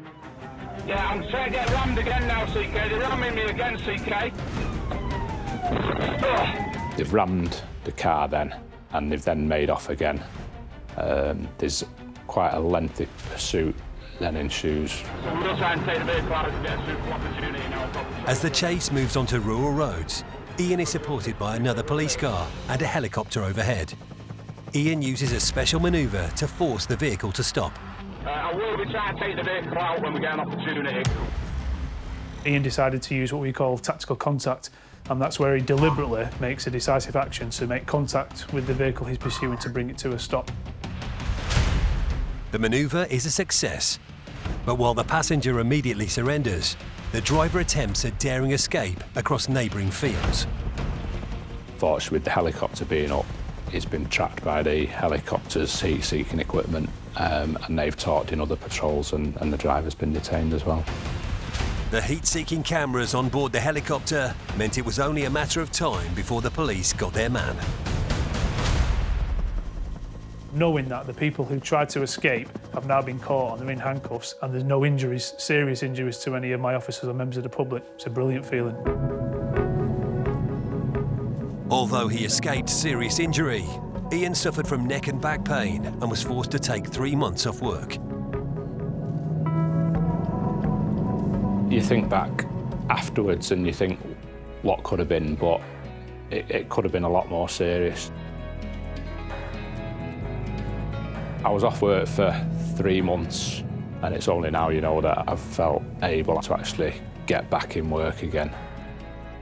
Yeah, I'm trying to get rammed again now, CK. They're ramming me again, CK. They've rammed the car then, and they've then made off again. There's quite a lengthy pursuit then ensues. So we'll try and take the vehicle out and get a suitable opportunity now. As the chase moves onto rural roads, Ian is supported by another police car and a helicopter overhead. Ian uses a special manoeuvre to force the vehicle to stop. I will be trying to take the vehicle out when we get an opportunity. Ian decided to use what we call tactical contact, and that's where he deliberately makes a decisive action to make contact with the vehicle he's pursuing to bring it to a stop. The manoeuvre is a success, but while the passenger immediately surrenders, the driver attempts a daring escape across neighbouring fields. Fortunately, with the helicopter being up, he's been tracked by the helicopter's heat-seeking equipment, and they've talked in other patrols, and the driver's been detained as well. The heat-seeking cameras on board the helicopter meant it was only a matter of time before the police got their man. Knowing that the people who tried to escape have now been caught and they're in handcuffs, and there's no injuries, serious injuries to any of my officers or members of the public, it's a brilliant feeling. Although he escaped serious injury, Ian suffered from neck and back pain and was forced to take 3 months off work. You think back afterwards and you think what could have been, but it could have been a lot more serious. I was off work for 3 months, and it's only now, that I've felt able to actually get back in work again.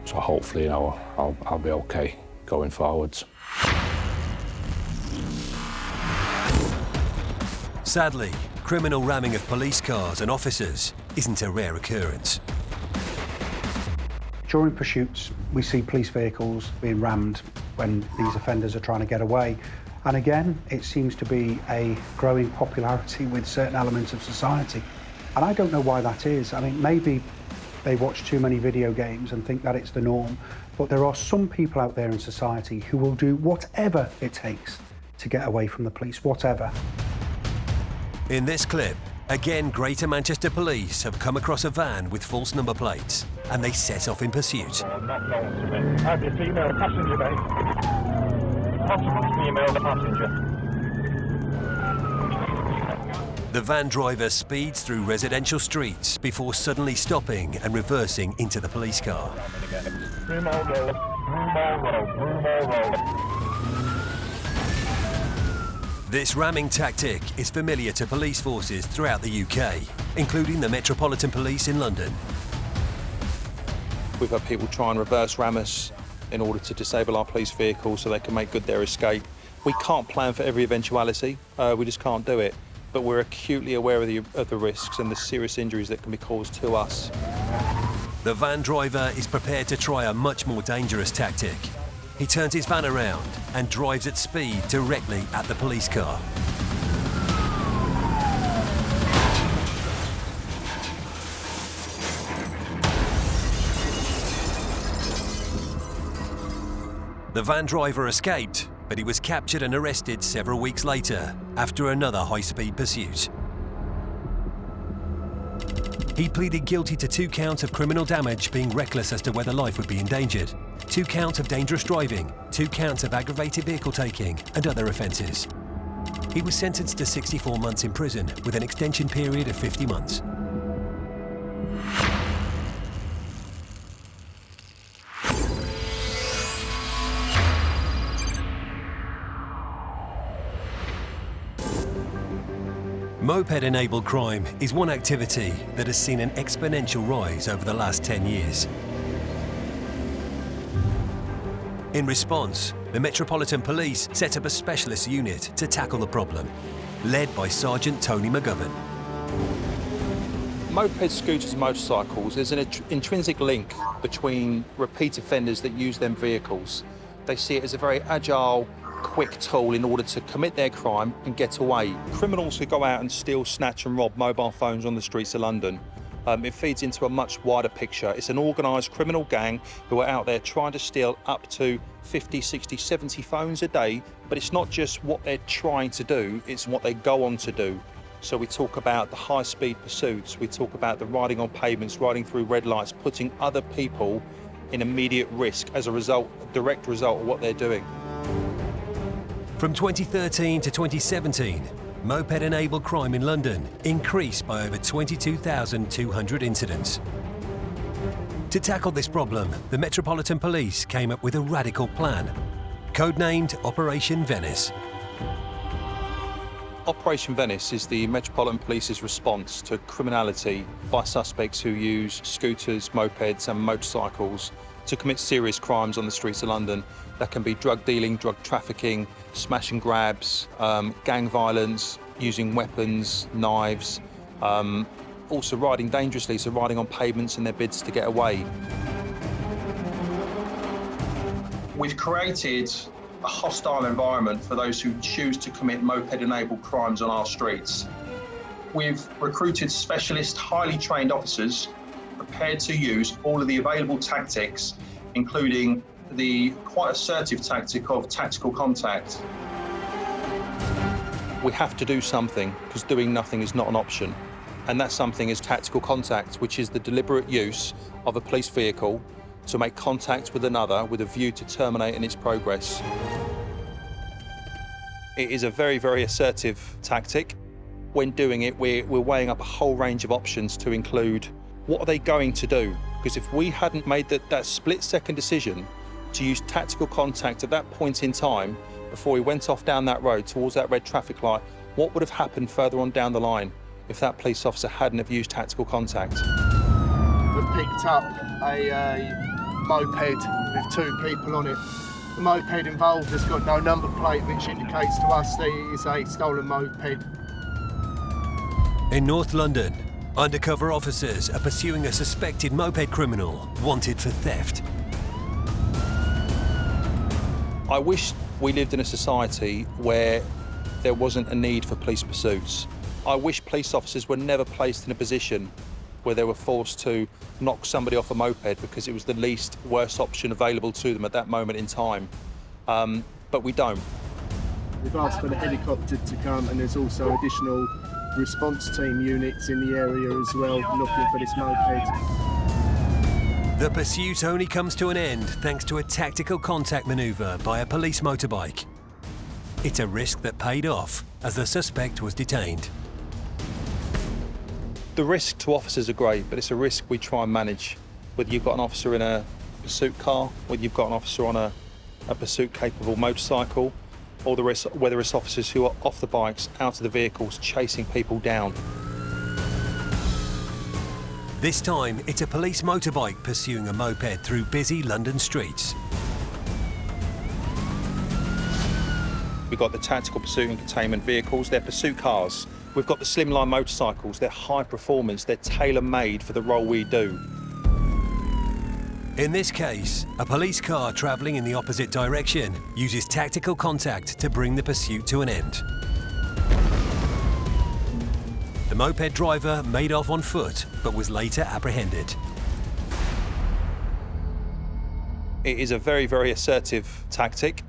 So hopefully, I'll be okay going forwards. Sadly, criminal ramming of police cars and officers isn't a rare occurrence. During pursuits, we see police vehicles being rammed when these offenders are trying to get away. And again, it seems to be a growing popularity with certain elements of society. And I don't know why that is. I mean, maybe they watch too many video games and think that it's the norm, but there are some people out there in society who will do whatever it takes to get away from the police, whatever. In this clip, again, Greater Manchester Police have come across a van with false number plates, and they set off in pursuit. Not known to me. I have your female passenger, mate. Possible female passenger. The van driver speeds through residential streets before suddenly stopping and reversing into the police car. This ramming tactic is familiar to police forces throughout the UK, including the Metropolitan Police in London. We've had people try and reverse ram us in order to disable our police vehicles so they can make good their escape. We can't plan for every eventuality, we just can't do it, but we're acutely aware of the risks and the serious injuries that can be caused to us. The van driver is prepared to try a much more dangerous tactic. He turns his van around and drives at speed directly at the police car. The van driver escaped, but he was captured and arrested several weeks later after another high-speed pursuit. He pleaded guilty to 2 counts of criminal damage, being reckless as to whether life would be endangered, 2 counts of dangerous driving, 2 counts of aggravated vehicle taking, and other offences. He was sentenced to 64 months in prison with an extension period of 50 months. Moped-enabled crime is one activity that has seen an exponential rise over the last 10 years. In response, the Metropolitan Police set up a specialist unit to tackle the problem, led by Sergeant Tony McGovern. Mopeds, scooters and motorcycles, there's an intrinsic link between repeat offenders that use them vehicles. They see it as a very agile, quick tool in order to commit their crime and get away. Criminals who go out and steal, snatch and rob mobile phones on the streets of London, it feeds into a much wider picture. It's an organised criminal gang who are out there trying to steal up to 50, 60, 70 phones a day, but it's not just what they're trying to do, it's what they go on to do. So we talk about the high-speed pursuits, we talk about the riding on pavements, riding through red lights, putting other people in immediate risk as a result, a direct result of what they're doing. From 2013 to 2017, moped-enabled crime in London increased by over 22,200 incidents. To tackle this problem, the Metropolitan Police came up with a radical plan, codenamed Operation Venice. Operation Venice is the Metropolitan Police's response to criminality by suspects who use scooters, mopeds and motorcycles to commit serious crimes on the streets of London. That can be drug dealing, drug trafficking, smash and grabs, gang violence, using weapons, knives, also riding dangerously, so riding on pavements in their bids to get away. We've created a hostile environment for those who choose to commit moped-enabled crimes on our streets. We've recruited specialist, highly trained officers prepared to use all of the available tactics, including the quite assertive tactic of tactical contact. We have to do something, because doing nothing is not an option. And that something is tactical contact, which is the deliberate use of a police vehicle to make contact with another with a view to terminating its progress. It is a very, very assertive tactic. When doing it, we're weighing up a whole range of options to include what are they going to do? Because if we hadn't made that split-second decision to use tactical contact at that point in time, before we went off down that road towards that red traffic light, what would have happened further on down the line if that police officer hadn't have used tactical contact? We've picked up a moped with 2 people on it. The moped involved has got no number plate, which indicates to us that it is a stolen moped. In North London, undercover officers are pursuing a suspected moped criminal wanted for theft. I wish we lived in a society where there wasn't a need for police pursuits. I wish police officers were never placed in a position where they were forced to knock somebody off a moped because it was the least worst option available to them at that moment in time. But we don't. We've asked for the helicopter to come, and there's also additional response team units in the area as well, looking for this moped. The pursuit only comes to an end thanks to a tactical contact manoeuvre by a police motorbike. It's a risk that paid off as the suspect was detained. The risk to officers are great, but it's a risk we try and manage. Whether you've got an officer in a pursuit car, whether you've got an officer on a pursuit-capable motorcycle, or whether it's officers who are off the bikes, out of the vehicles, chasing people down. This time, it's a police motorbike pursuing a moped through busy London streets. We've got the tactical pursuit and containment vehicles, they're pursuit cars. We've got the slimline motorcycles, they're high performance, they're tailor-made for the role we do. In this case, a police car travelling in the opposite direction uses tactical contact to bring the pursuit to an end. The moped driver made off on foot, but was later apprehended. It is a very, very assertive tactic.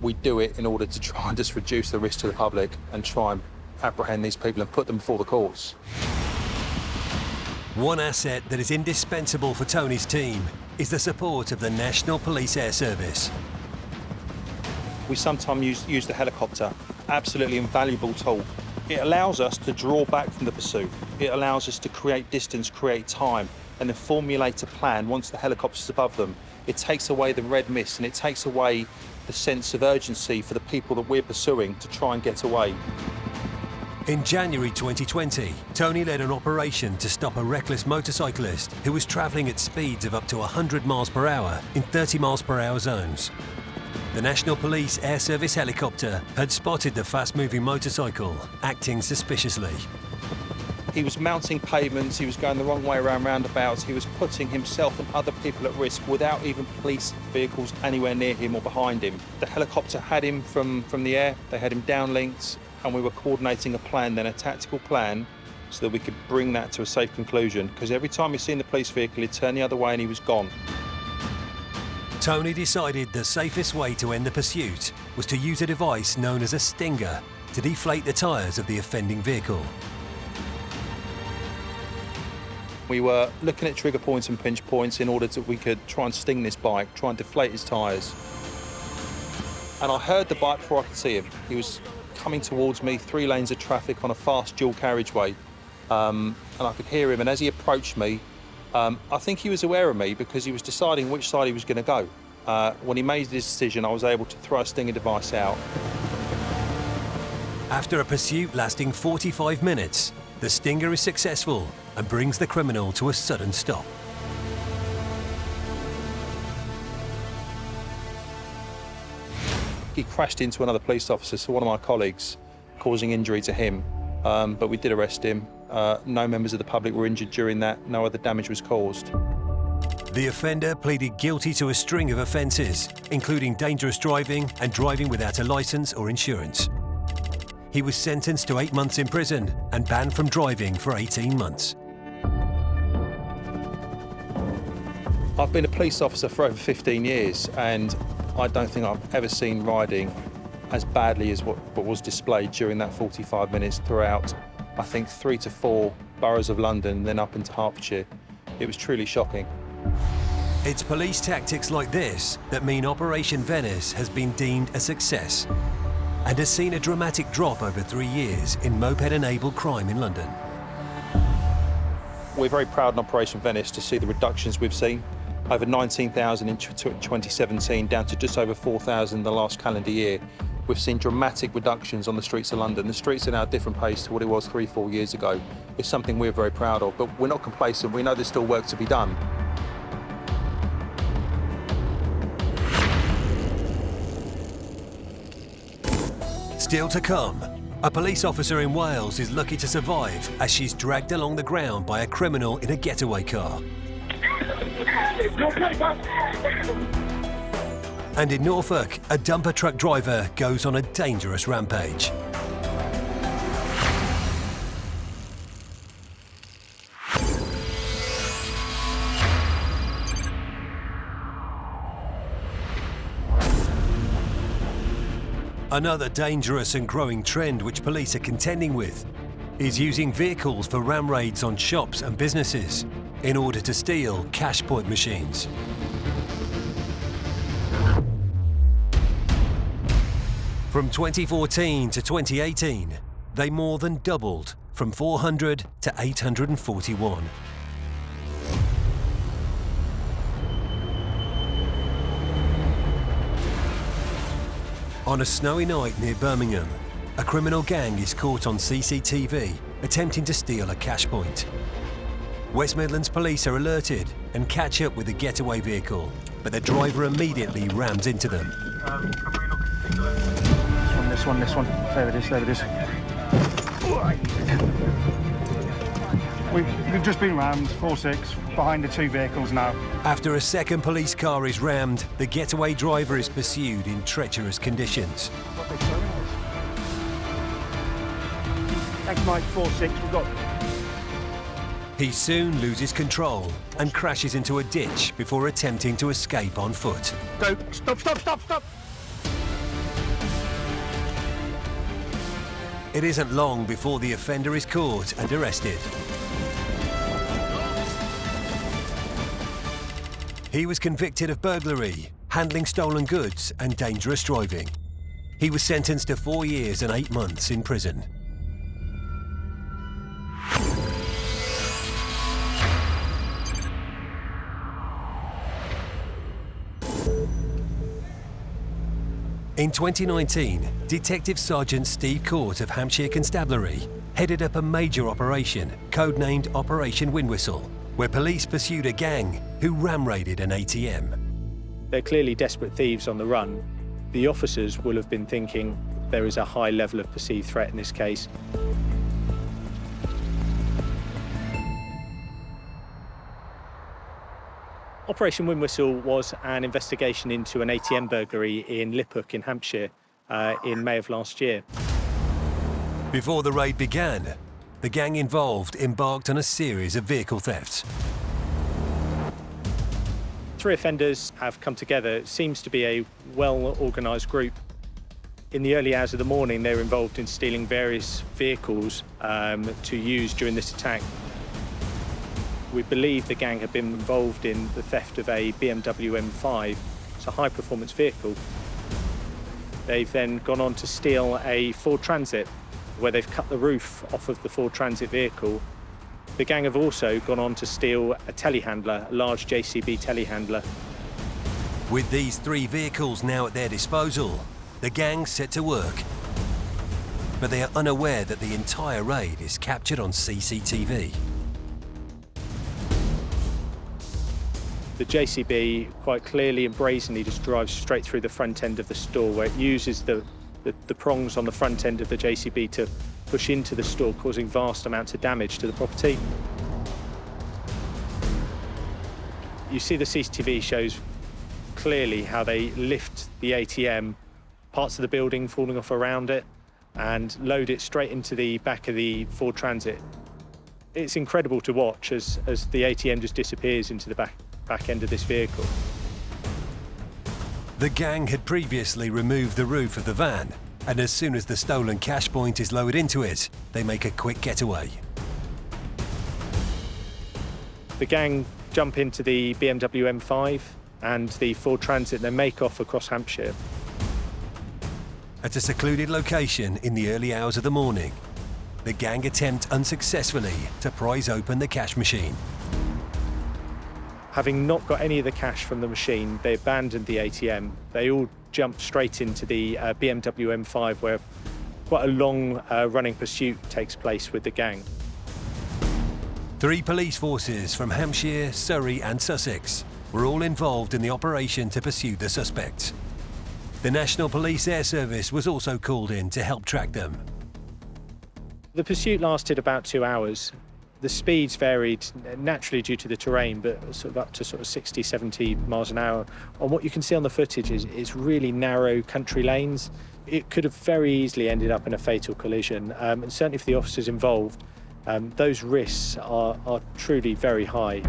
We do it in order to try and just reduce the risk to the public and try and apprehend these people and put them before the courts. One asset that is indispensable for Tony's team is the support of the National Police Air Service. We sometimes use the helicopter, absolutely invaluable tool. It allows us to draw back from the pursuit. It allows us to create distance, create time, and then formulate a plan once the helicopter's above them. It takes away the red mist and it takes away the sense of urgency for the people that we're pursuing to try and get away. In January 2020, Tony led an operation to stop a reckless motorcyclist who was travelling at speeds of up to 100 miles per hour in 30 miles per hour zones. The National Police Air Service helicopter had spotted the fast-moving motorcycle, acting suspiciously. He was mounting pavements, he was going the wrong way around roundabouts, he was putting himself and other people at risk without even police vehicles anywhere near him or behind him. The helicopter had him from the air, they had him downlinked, and we were coordinating a plan, then a tactical plan, so that we could bring that to a safe conclusion, because every time he'd seen the police vehicle, he'd turn the other way and he was gone. Tony decided the safest way to end the pursuit was to use a device known as a stinger to deflate the tyres of the offending vehicle. We were looking at trigger points and pinch points in order that we could try and sting this bike, try and deflate his tyres. And I heard the bike before I could see him. He was coming towards me, 3 lanes of traffic on a fast dual carriageway, and I could hear him, and as he approached me, I think he was aware of me because he was deciding which side he was going to go. When he made his decision, I was able to throw a stinger device out. After a pursuit lasting 45 minutes, the stinger is successful and brings the criminal to a sudden stop. He crashed into another police officer, so one of my colleagues, causing injury to him, but we did arrest him. No members of the public were injured during that, no other damage was caused. The offender pleaded guilty to a string of offences, including dangerous driving and driving without a licence or insurance. He was sentenced to 8 months in prison and banned from driving for 18 months. I've been a police officer for over 15 years, and I don't think I've ever seen riding as badly as what was displayed during that 45 minutes throughout, I think, 3 to 4 boroughs of London, then up into Hertfordshire. It was truly shocking. It's police tactics like this that mean Operation Venice has been deemed a success and has seen a dramatic drop over 3 years in moped-enabled crime in London. We're very proud in Operation Venice to see the reductions we've seen. Over 19,000 in 2017, down to just over 4,000 the last calendar year. We've seen dramatic reductions on the streets of London. The streets are now a different pace to what it was 3-4 years ago. It's something we're very proud of, but we're not complacent. We know there's still work to be done. Still to come, a police officer in Wales is lucky to survive as she's dragged along the ground by a criminal in a getaway car. And in Norfolk, a dumper truck driver goes on a dangerous rampage. Another dangerous and growing trend which police are contending with is using vehicles for ram raids on shops and businesses in order to steal cash point machines. From 2014 to 2018, they more than doubled from 400 to 841. On a snowy night near Birmingham, a criminal gang is caught on CCTV attempting to steal a cash point. West Midlands police are alerted and catch up with the getaway vehicle, but the driver immediately rams into them. This one. There it is. We've just been rammed, 4-6, behind the two vehicles now. After a second police car is rammed, the getaway driver is pursued in treacherous conditions. Thanks, Mike, 4-6, we've got... He soon loses control and crashes into a ditch before attempting to escape on foot. Go, stop! It isn't long before the offender is caught and arrested. He was convicted of burglary, handling stolen goods and dangerous driving. He was sentenced to 4 years and 8 months in prison. In 2019, Detective Sergeant Steve Court of Hampshire Constabulary headed up a major operation, codenamed Operation Windwhistle, where police pursued a gang who ram-raided an ATM. They're clearly desperate thieves on the run. The officers will have been thinking there is a high level of perceived threat in this case. Operation Windwhistle was an investigation into an ATM burglary in Liphook in Hampshire in May of last year. Before the raid began, the gang involved embarked on a series of vehicle thefts. 3 offenders have come together. It seems to be a well-organised group. In the early hours of the morning, they were involved in stealing various vehicles to use during this attack. We believe the gang have been involved in the theft of a BMW M5. It's a high-performance vehicle. They've then gone on to steal a Ford Transit, where they've cut the roof off of the Ford Transit vehicle. The gang have also gone on to steal a telehandler, a large JCB telehandler. With these 3 vehicles now at their disposal, the gang set to work. But they are unaware that the entire raid is captured on CCTV. The JCB quite clearly and brazenly just drives straight through the front end of the store, where it uses the prongs on the front end of the JCB to push into the store, causing vast amounts of damage to the property. You see the CCTV shows clearly how they lift the ATM, parts of the building falling off around it, and load it straight into the back of the Ford Transit. It's incredible to watch as the ATM just disappears into the back end of this vehicle. The gang had previously removed the roof of the van, and as soon as the stolen cash point is lowered into it, they make a quick getaway. The gang jump into the BMW M5 and the Ford Transit and they make off across Hampshire. At a secluded location in the early hours of the morning, the gang attempt unsuccessfully to prise open the cash machine. Having not got any of the cash from the machine, they abandoned the ATM. They all jumped straight into the BMW M5, where quite a long running pursuit takes place with the gang. 3 police forces from Hampshire, Surrey and Sussex were all involved in the operation to pursue the suspects. The National Police Air Service was also called in to help track them. The pursuit lasted about 2 hours. The speeds varied naturally due to the terrain, but sort of up to sort of 60, 70 miles an hour. And what you can see on the footage is really narrow country lanes. It could have very easily ended up in a fatal collision. And certainly for the officers involved, those risks are truly very high.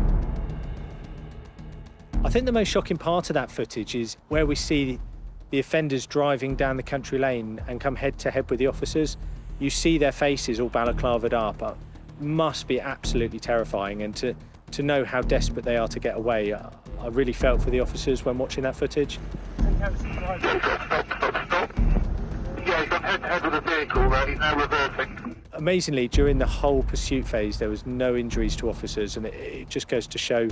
I think the most shocking part of that footage is where we see the offenders driving down the country lane and come head to head with the officers. You see their faces all balaclavaed up. Must be absolutely terrifying, and to know how desperate they are to get away, I really felt for the officers when watching that footage. Yeah, he's gone head to head with the vehicle, he's now reversing. Amazingly, during the whole pursuit phase, there was no injuries to officers, and it just goes to show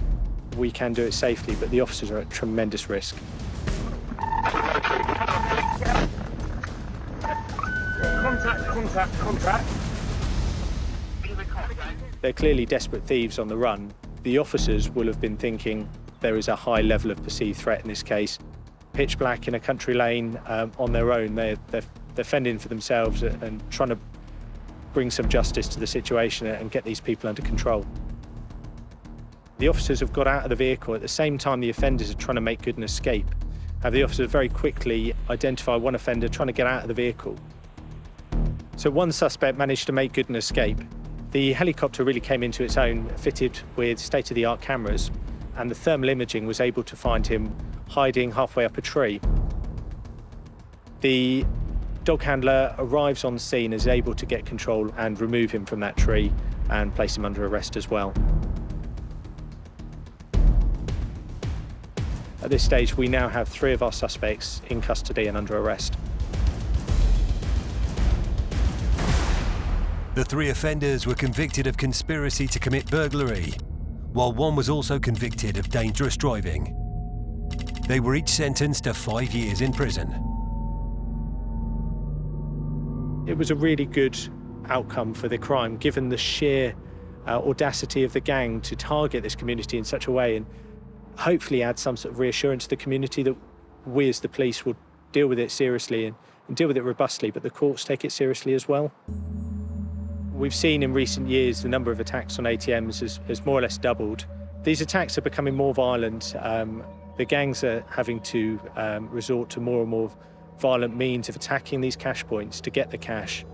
we can do it safely, but the officers are at tremendous risk. Contact. They're clearly desperate thieves on the run. The officers will have been thinking there is a high level of perceived threat in this case. Pitch black in a country lane on their own, they're fending for themselves and trying to bring some justice to the situation and get these people under control. The officers have got out of the vehicle at the same time the offenders are trying to make good an escape. Have the officers very quickly identify one offender trying to get out of the vehicle. So one suspect managed to make good an escape. The helicopter really came into its own, fitted with state-of-the-art cameras, and the thermal imaging was able to find him hiding halfway up a tree. The dog handler arrives on scene, is able to get control and remove him from that tree and place him under arrest as well. At this stage, we now have 3 of our suspects in custody and under arrest. The 3 offenders were convicted of conspiracy to commit burglary, while one was also convicted of dangerous driving. They were each sentenced to 5 years in prison. It was a really good outcome for the crime, given the sheer audacity of the gang to target this community in such a way, and hopefully add some sort of reassurance to the community that we as the police will deal with it seriously and deal with it robustly, but the courts take it seriously as well. We've seen in recent years the number of attacks on ATMs has more or less doubled. These attacks are becoming more violent. The gangs are having to resort to more and more violent means of attacking these cash points to get the cash.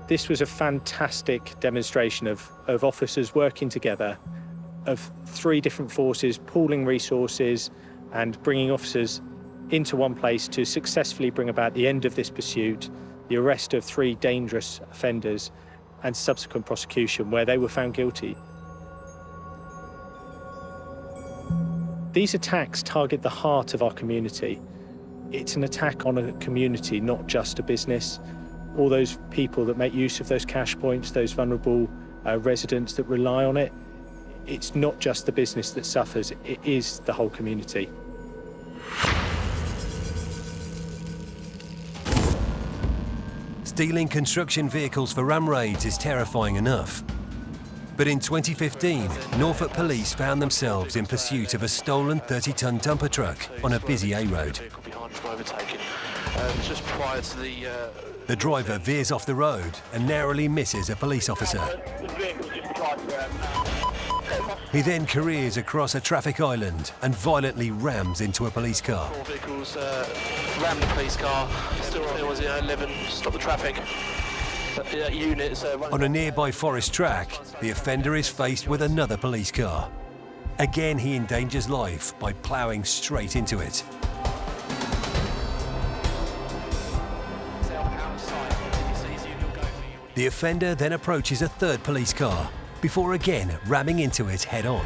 This was a fantastic demonstration of officers working together, of 3 different forces pooling resources and bringing officers into one place to successfully bring about the end of this pursuit, the arrest of 3 dangerous offenders and subsequent prosecution where they were found guilty. These attacks target the heart of our community. It's an attack on a community, not just a business. All those people that make use of those cash points, those vulnerable residents that rely on it, it's not just the business that suffers, it is the whole community. Stealing construction vehicles for ram raids is terrifying enough. But in 2015, Norfolk police found themselves in pursuit of a stolen 30-ton dumper truck on a busy A road. Just prior to The driver veers off the road and narrowly misses a police officer. He then careers across a traffic island and violently rams into a police car. 4 vehicles rammed the police car. Still there was 11. Stop the traffic. Units. On a nearby forest track, the offender is faced with another police car. Again, he endangers life by ploughing straight into it. The offender then approaches a third police car before again ramming into it head-on.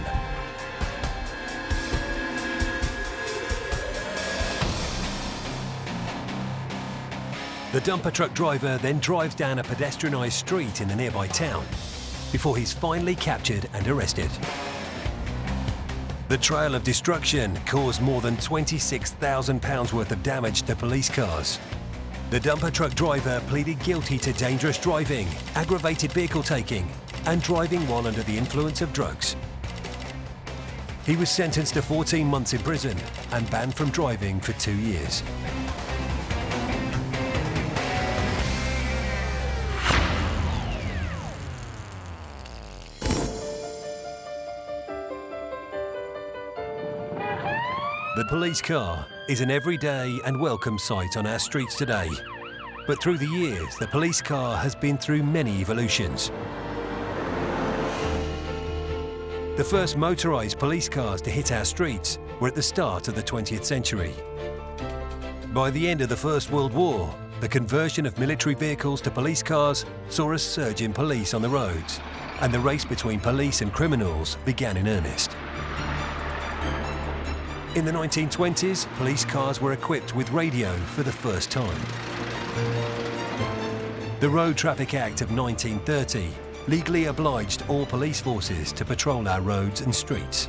The dumper truck driver then drives down a pedestrianised street in the nearby town before he's finally captured and arrested. The trail of destruction caused more than £26,000 worth of damage to police cars. The dumper truck driver pleaded guilty to dangerous driving, aggravated vehicle taking, and driving while under the influence of drugs. He was sentenced to 14 months in prison and banned from driving for 2 years. The police car is an everyday and welcome sight on our streets today. But through the years, the police car has been through many evolutions. The first motorised police cars to hit our streets were at the start of the 20th century. By the end of the First World War, the conversion of military vehicles to police cars saw a surge in police on the roads, and the race between police and criminals began in earnest. In the 1920s, police cars were equipped with radio for the first time. The Road Traffic Act of 1930 legally obliged all police forces to patrol our roads and streets.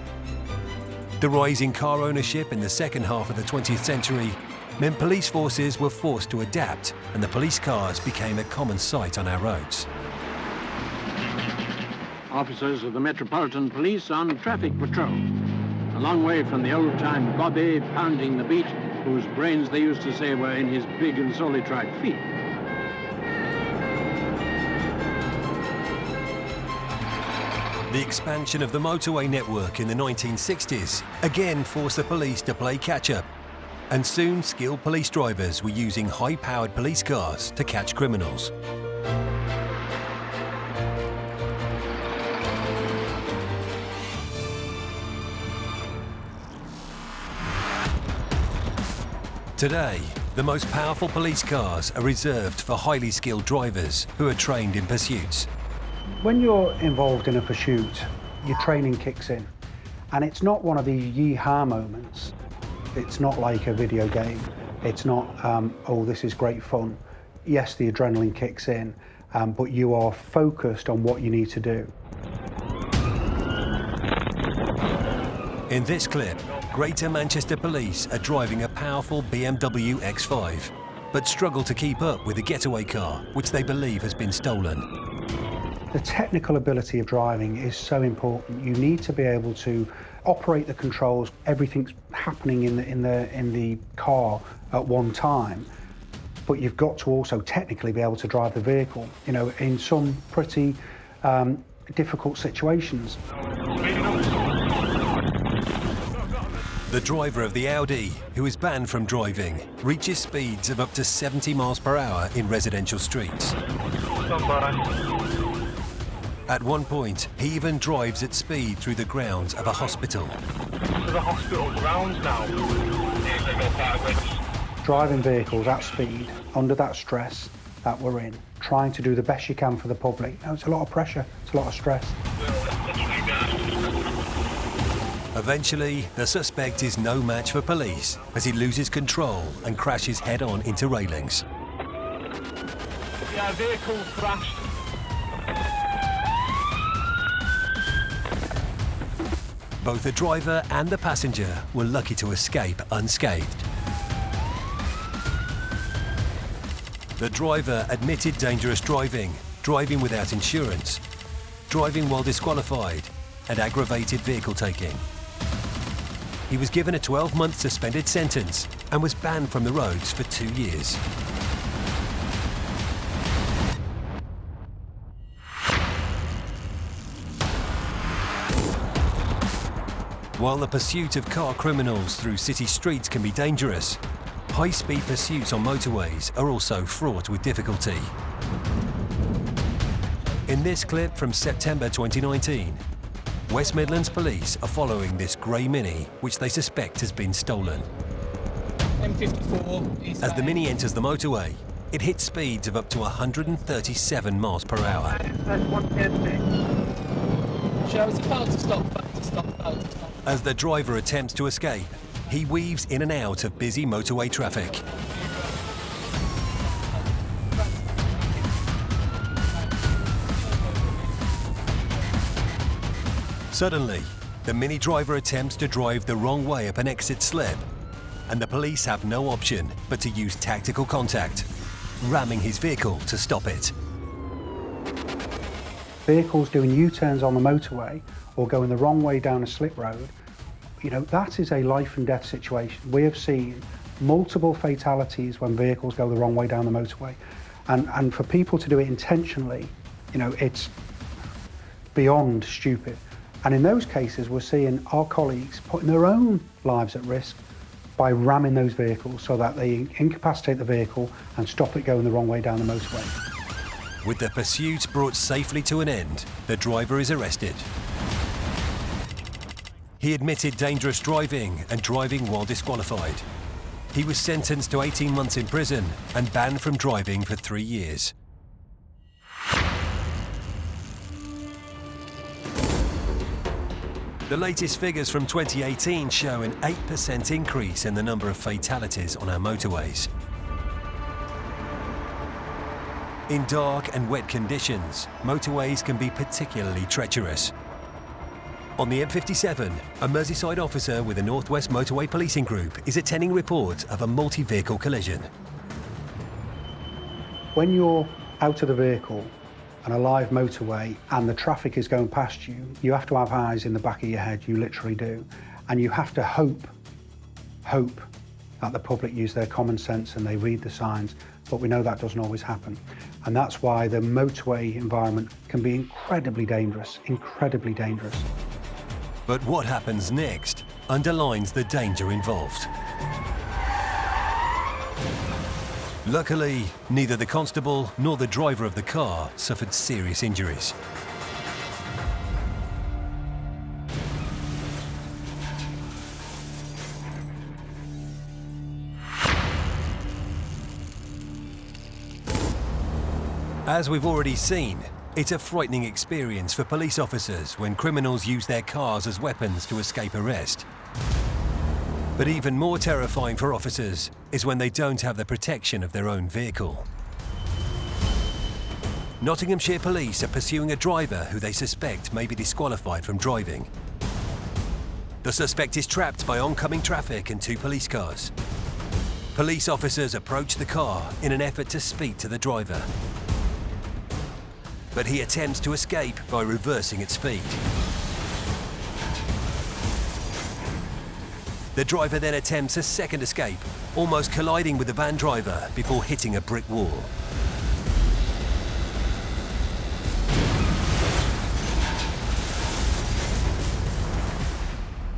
The rise in car ownership in the second half of the 20th century meant police forces were forced to adapt, and the police cars became a common sight on our roads. Officers of the Metropolitan Police on traffic patrol. A long way from the old-time Bobby pounding the beat, whose brains they used to say were in his big and solitary feet. The expansion of the motorway network in the 1960s again forced the police to play catch-up, and soon skilled police drivers were using high-powered police cars to catch criminals. Today, the most powerful police cars are reserved for highly skilled drivers who are trained in pursuits. When you're involved in a pursuit, your training kicks in. And it's not one of these yee-haw moments. It's not like a video game. It's not, oh, this is great fun. Yes, the adrenaline kicks in, but you are focused on what you need to do. In this clip, Greater Manchester Police are driving a powerful BMW X5, but struggle to keep up with a getaway car, which they believe has been stolen. The technical ability of driving is so important. You need to be able to operate the controls. Everything's happening in the car at one time, but you've got to also technically be able to drive the vehicle, you know, in some pretty difficult situations. The driver of the Audi, who is banned from driving, reaches speeds of up to 70 miles per hour in residential streets. At one point, he even drives at speed through the grounds of a hospital. To the hospital grounds now. Driving vehicles at speed, under that stress that we're in, trying to do the best you can for the public. You know, it's a lot of pressure, it's a lot of stress. Eventually, the suspect is no match for police as he loses control and crashes head-on into railings. Yeah, vehicle crashed. Both the driver and the passenger were lucky to escape unscathed. The driver admitted dangerous driving, driving without insurance, driving while disqualified, and aggravated vehicle taking. He was given a 12-month suspended sentence and was banned from the roads for 2 years. While the pursuit of car criminals through city streets can be dangerous, high-speed pursuits on motorways are also fraught with difficulty. In this clip from September 2019, West Midlands Police are following this grey Mini, which they suspect has been stolen. M54 As the Mini enters the motorway, it hits speeds of up to 137 miles per hour. As the driver attempts to escape, he weaves in and out of busy motorway traffic. Suddenly, the Mini driver attempts to drive the wrong way up an exit slip, and the police have no option but to use tactical contact, ramming his vehicle to stop it. Vehicles doing U-turns on the motorway or going the wrong way down a slip road, you know, that is a life and death situation. We have seen multiple fatalities when vehicles go the wrong way down the motorway. And for people to do it intentionally, you know, it's beyond stupid. And in those cases, we're seeing our colleagues putting their own lives at risk by ramming those vehicles so that they incapacitate the vehicle and stop it going the wrong way down the motorway. With the pursuit brought safely to an end, the driver is arrested. He admitted dangerous driving and driving while disqualified. He was sentenced to 18 months in prison and banned from driving for 3 years. The latest figures from 2018 show an 8% increase in the number of fatalities on our motorways. In dark and wet conditions, motorways can be particularly treacherous. On the M57, a Merseyside officer with the North West Motorway Policing Group is attending reports of a multi-vehicle collision. When you're out of the vehicle on a live motorway and the traffic is going past you, you have to have eyes in the back of your head, you literally do. And you have to hope that the public use their common sense and they read the signs but we know that doesn't always happen. And that's why the motorway environment can be incredibly dangerous, incredibly dangerous. But what happens next underlines the danger involved. Luckily, neither the constable nor the driver of the car suffered serious injuries. As we've already seen, it's a frightening experience for police officers when criminals use their cars as weapons to escape arrest. But even more terrifying for officers is when they don't have the protection of their own vehicle. Nottinghamshire police are pursuing a driver who they suspect may be disqualified from driving. The suspect is trapped by oncoming traffic and 2 police cars. Police officers approach the car in an effort to speak to the driver. But he attempts to escape by reversing at speed. The driver then attempts a second escape, almost colliding with the van driver before hitting a brick wall.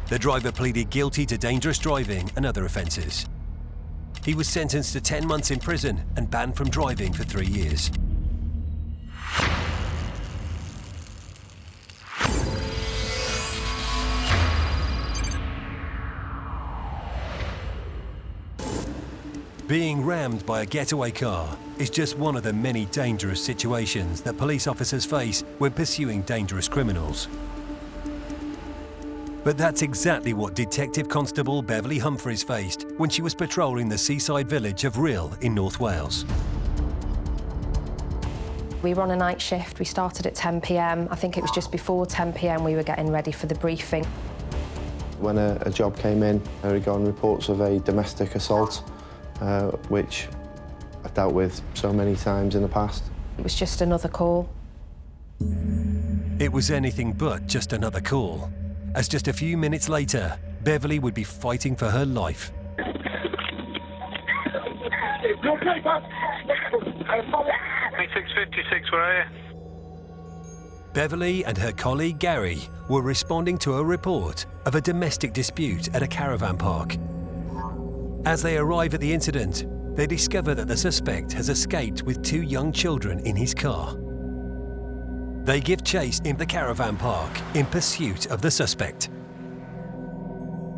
The driver pleaded guilty to dangerous driving and other offences. He was sentenced to 10 months in prison and banned from driving for 3 years. Being rammed by a getaway car is just one of the many dangerous situations that police officers face when pursuing dangerous criminals. But that's exactly what Detective Constable Beverly Humphreys faced when she was patrolling the seaside village of Rhyl in North Wales. We were on a night shift. We started at 10 p.m. I think it was just before 10 p.m. we were getting ready for the briefing. When a job came in regarding reports of a domestic assault, which I've dealt with so many times in the past. It was just another call. It was anything but just another call, as just a few minutes later, Beverly would be fighting for her life. B656, where are you? Beverly and her colleague Gary were responding to a report of a domestic dispute at a caravan park. As they arrive at the incident, they discover that the suspect has escaped with 2 young children in his car. They give chase in the caravan park in pursuit of the suspect.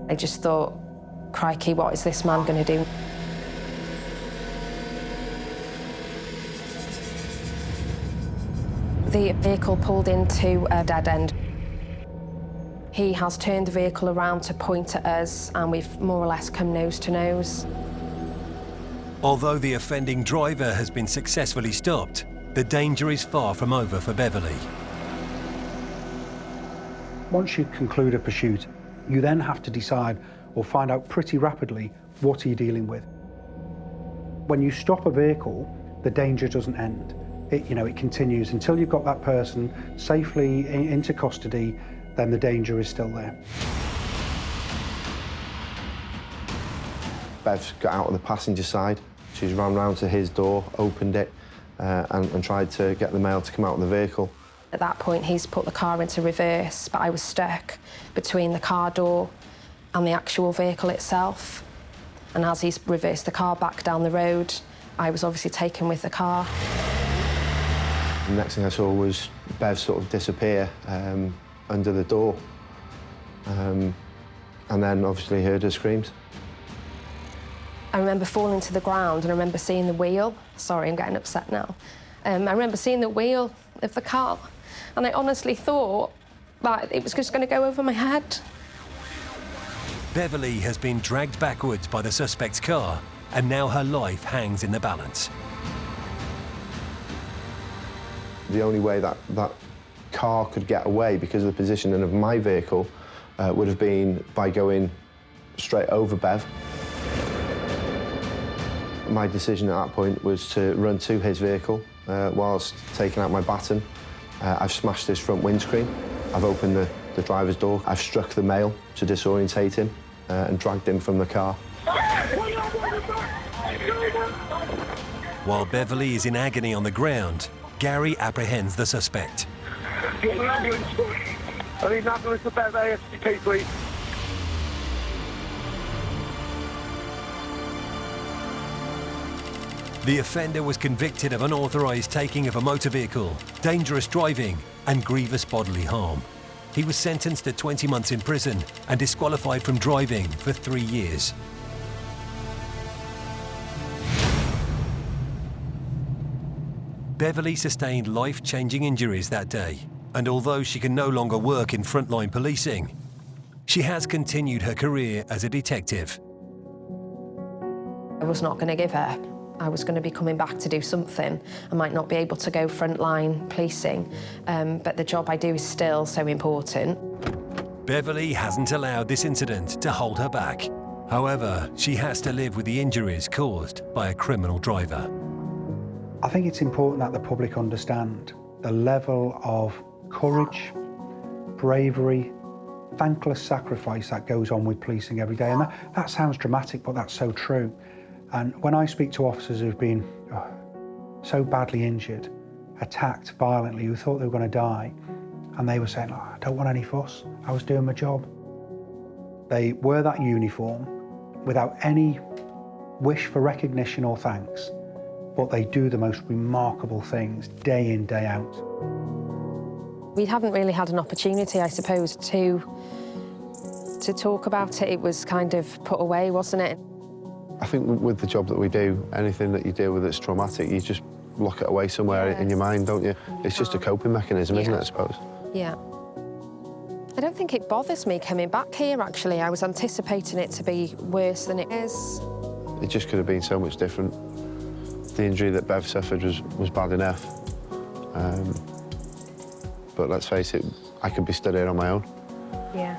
I just thought, crikey, what is this man going to do? The vehicle pulled into a dead end. He has turned the vehicle around to point at us, and we've more or less come nose to nose. Although the offending driver has been successfully stopped, the danger is far from over for Beverly. Once you conclude a pursuit, you then have to decide or find out pretty rapidly what are you dealing with. When you stop a vehicle, the danger doesn't end. It continues until you've got that person safely into custody. Then the danger is still there. Bev's got out of the passenger side. She's ran round to his door, opened it, and tried to get the male to come out of the vehicle. At that point, he's put the car into reverse, but I was stuck between the car door and the actual vehicle itself. And as he's reversed the car back down the road, I was obviously taken with the car. The next thing I saw was Bev sort of disappear under the door. And then obviously heard her screams. I remember falling to the ground and I remember seeing the wheel. Sorry, I'm getting upset now. I remember seeing the wheel of the car and I honestly thought that it was just going to go over my head. Beverly has been dragged backwards by the suspect's car and now her life hangs in the balance. The only way that car could get away because of the positioning of my vehicle would have been by going straight over Bev. My decision at that point was to run to his vehicle whilst taking out my baton. I've smashed his front windscreen. I've opened the driver's door. I've struck the male to disorientate him and dragged him from the car. While Beverly is in agony on the ground, Gary apprehends the suspect. Get an ambulance. I need an ambulance to better ASCP, please. The offender was convicted of unauthorised taking of a motor vehicle, dangerous driving and grievous bodily harm. He was sentenced to 20 months in prison and disqualified from driving for 3 years. Beverly sustained life-changing injuries that day, and although she can no longer work in frontline policing, she has continued her career as a detective. I was not going to give up. I was going to be coming back to do something. I might not be able to go frontline policing, but the job I do is still so important. Beverly hasn't allowed this incident to hold her back. However, she has to live with the injuries caused by a criminal driver. I think it's important that the public understand the level of courage, bravery, thankless sacrifice that goes on with policing every day. And that sounds dramatic, but that's so true. And when I speak to officers who've been so badly injured, attacked violently, who thought they were going to die, and they were saying, oh, I don't want any fuss, I was doing my job. They wear that uniform without any wish for recognition or thanks, but they do the most remarkable things day in, day out. We haven't really had an opportunity, I suppose, to talk about it. It was kind of put away, wasn't it? I think with the job that we do, anything that you deal with that's traumatic, you just lock it away somewhere in your mind, don't you? It's just a coping mechanism, isn't it, I suppose? Yeah. I don't think it bothers me coming back here, actually. I was anticipating it to be worse than it is. It just could have been so much different. The injury that Bev suffered was bad enough. But let's face it, I could be stood here on my own. Yeah.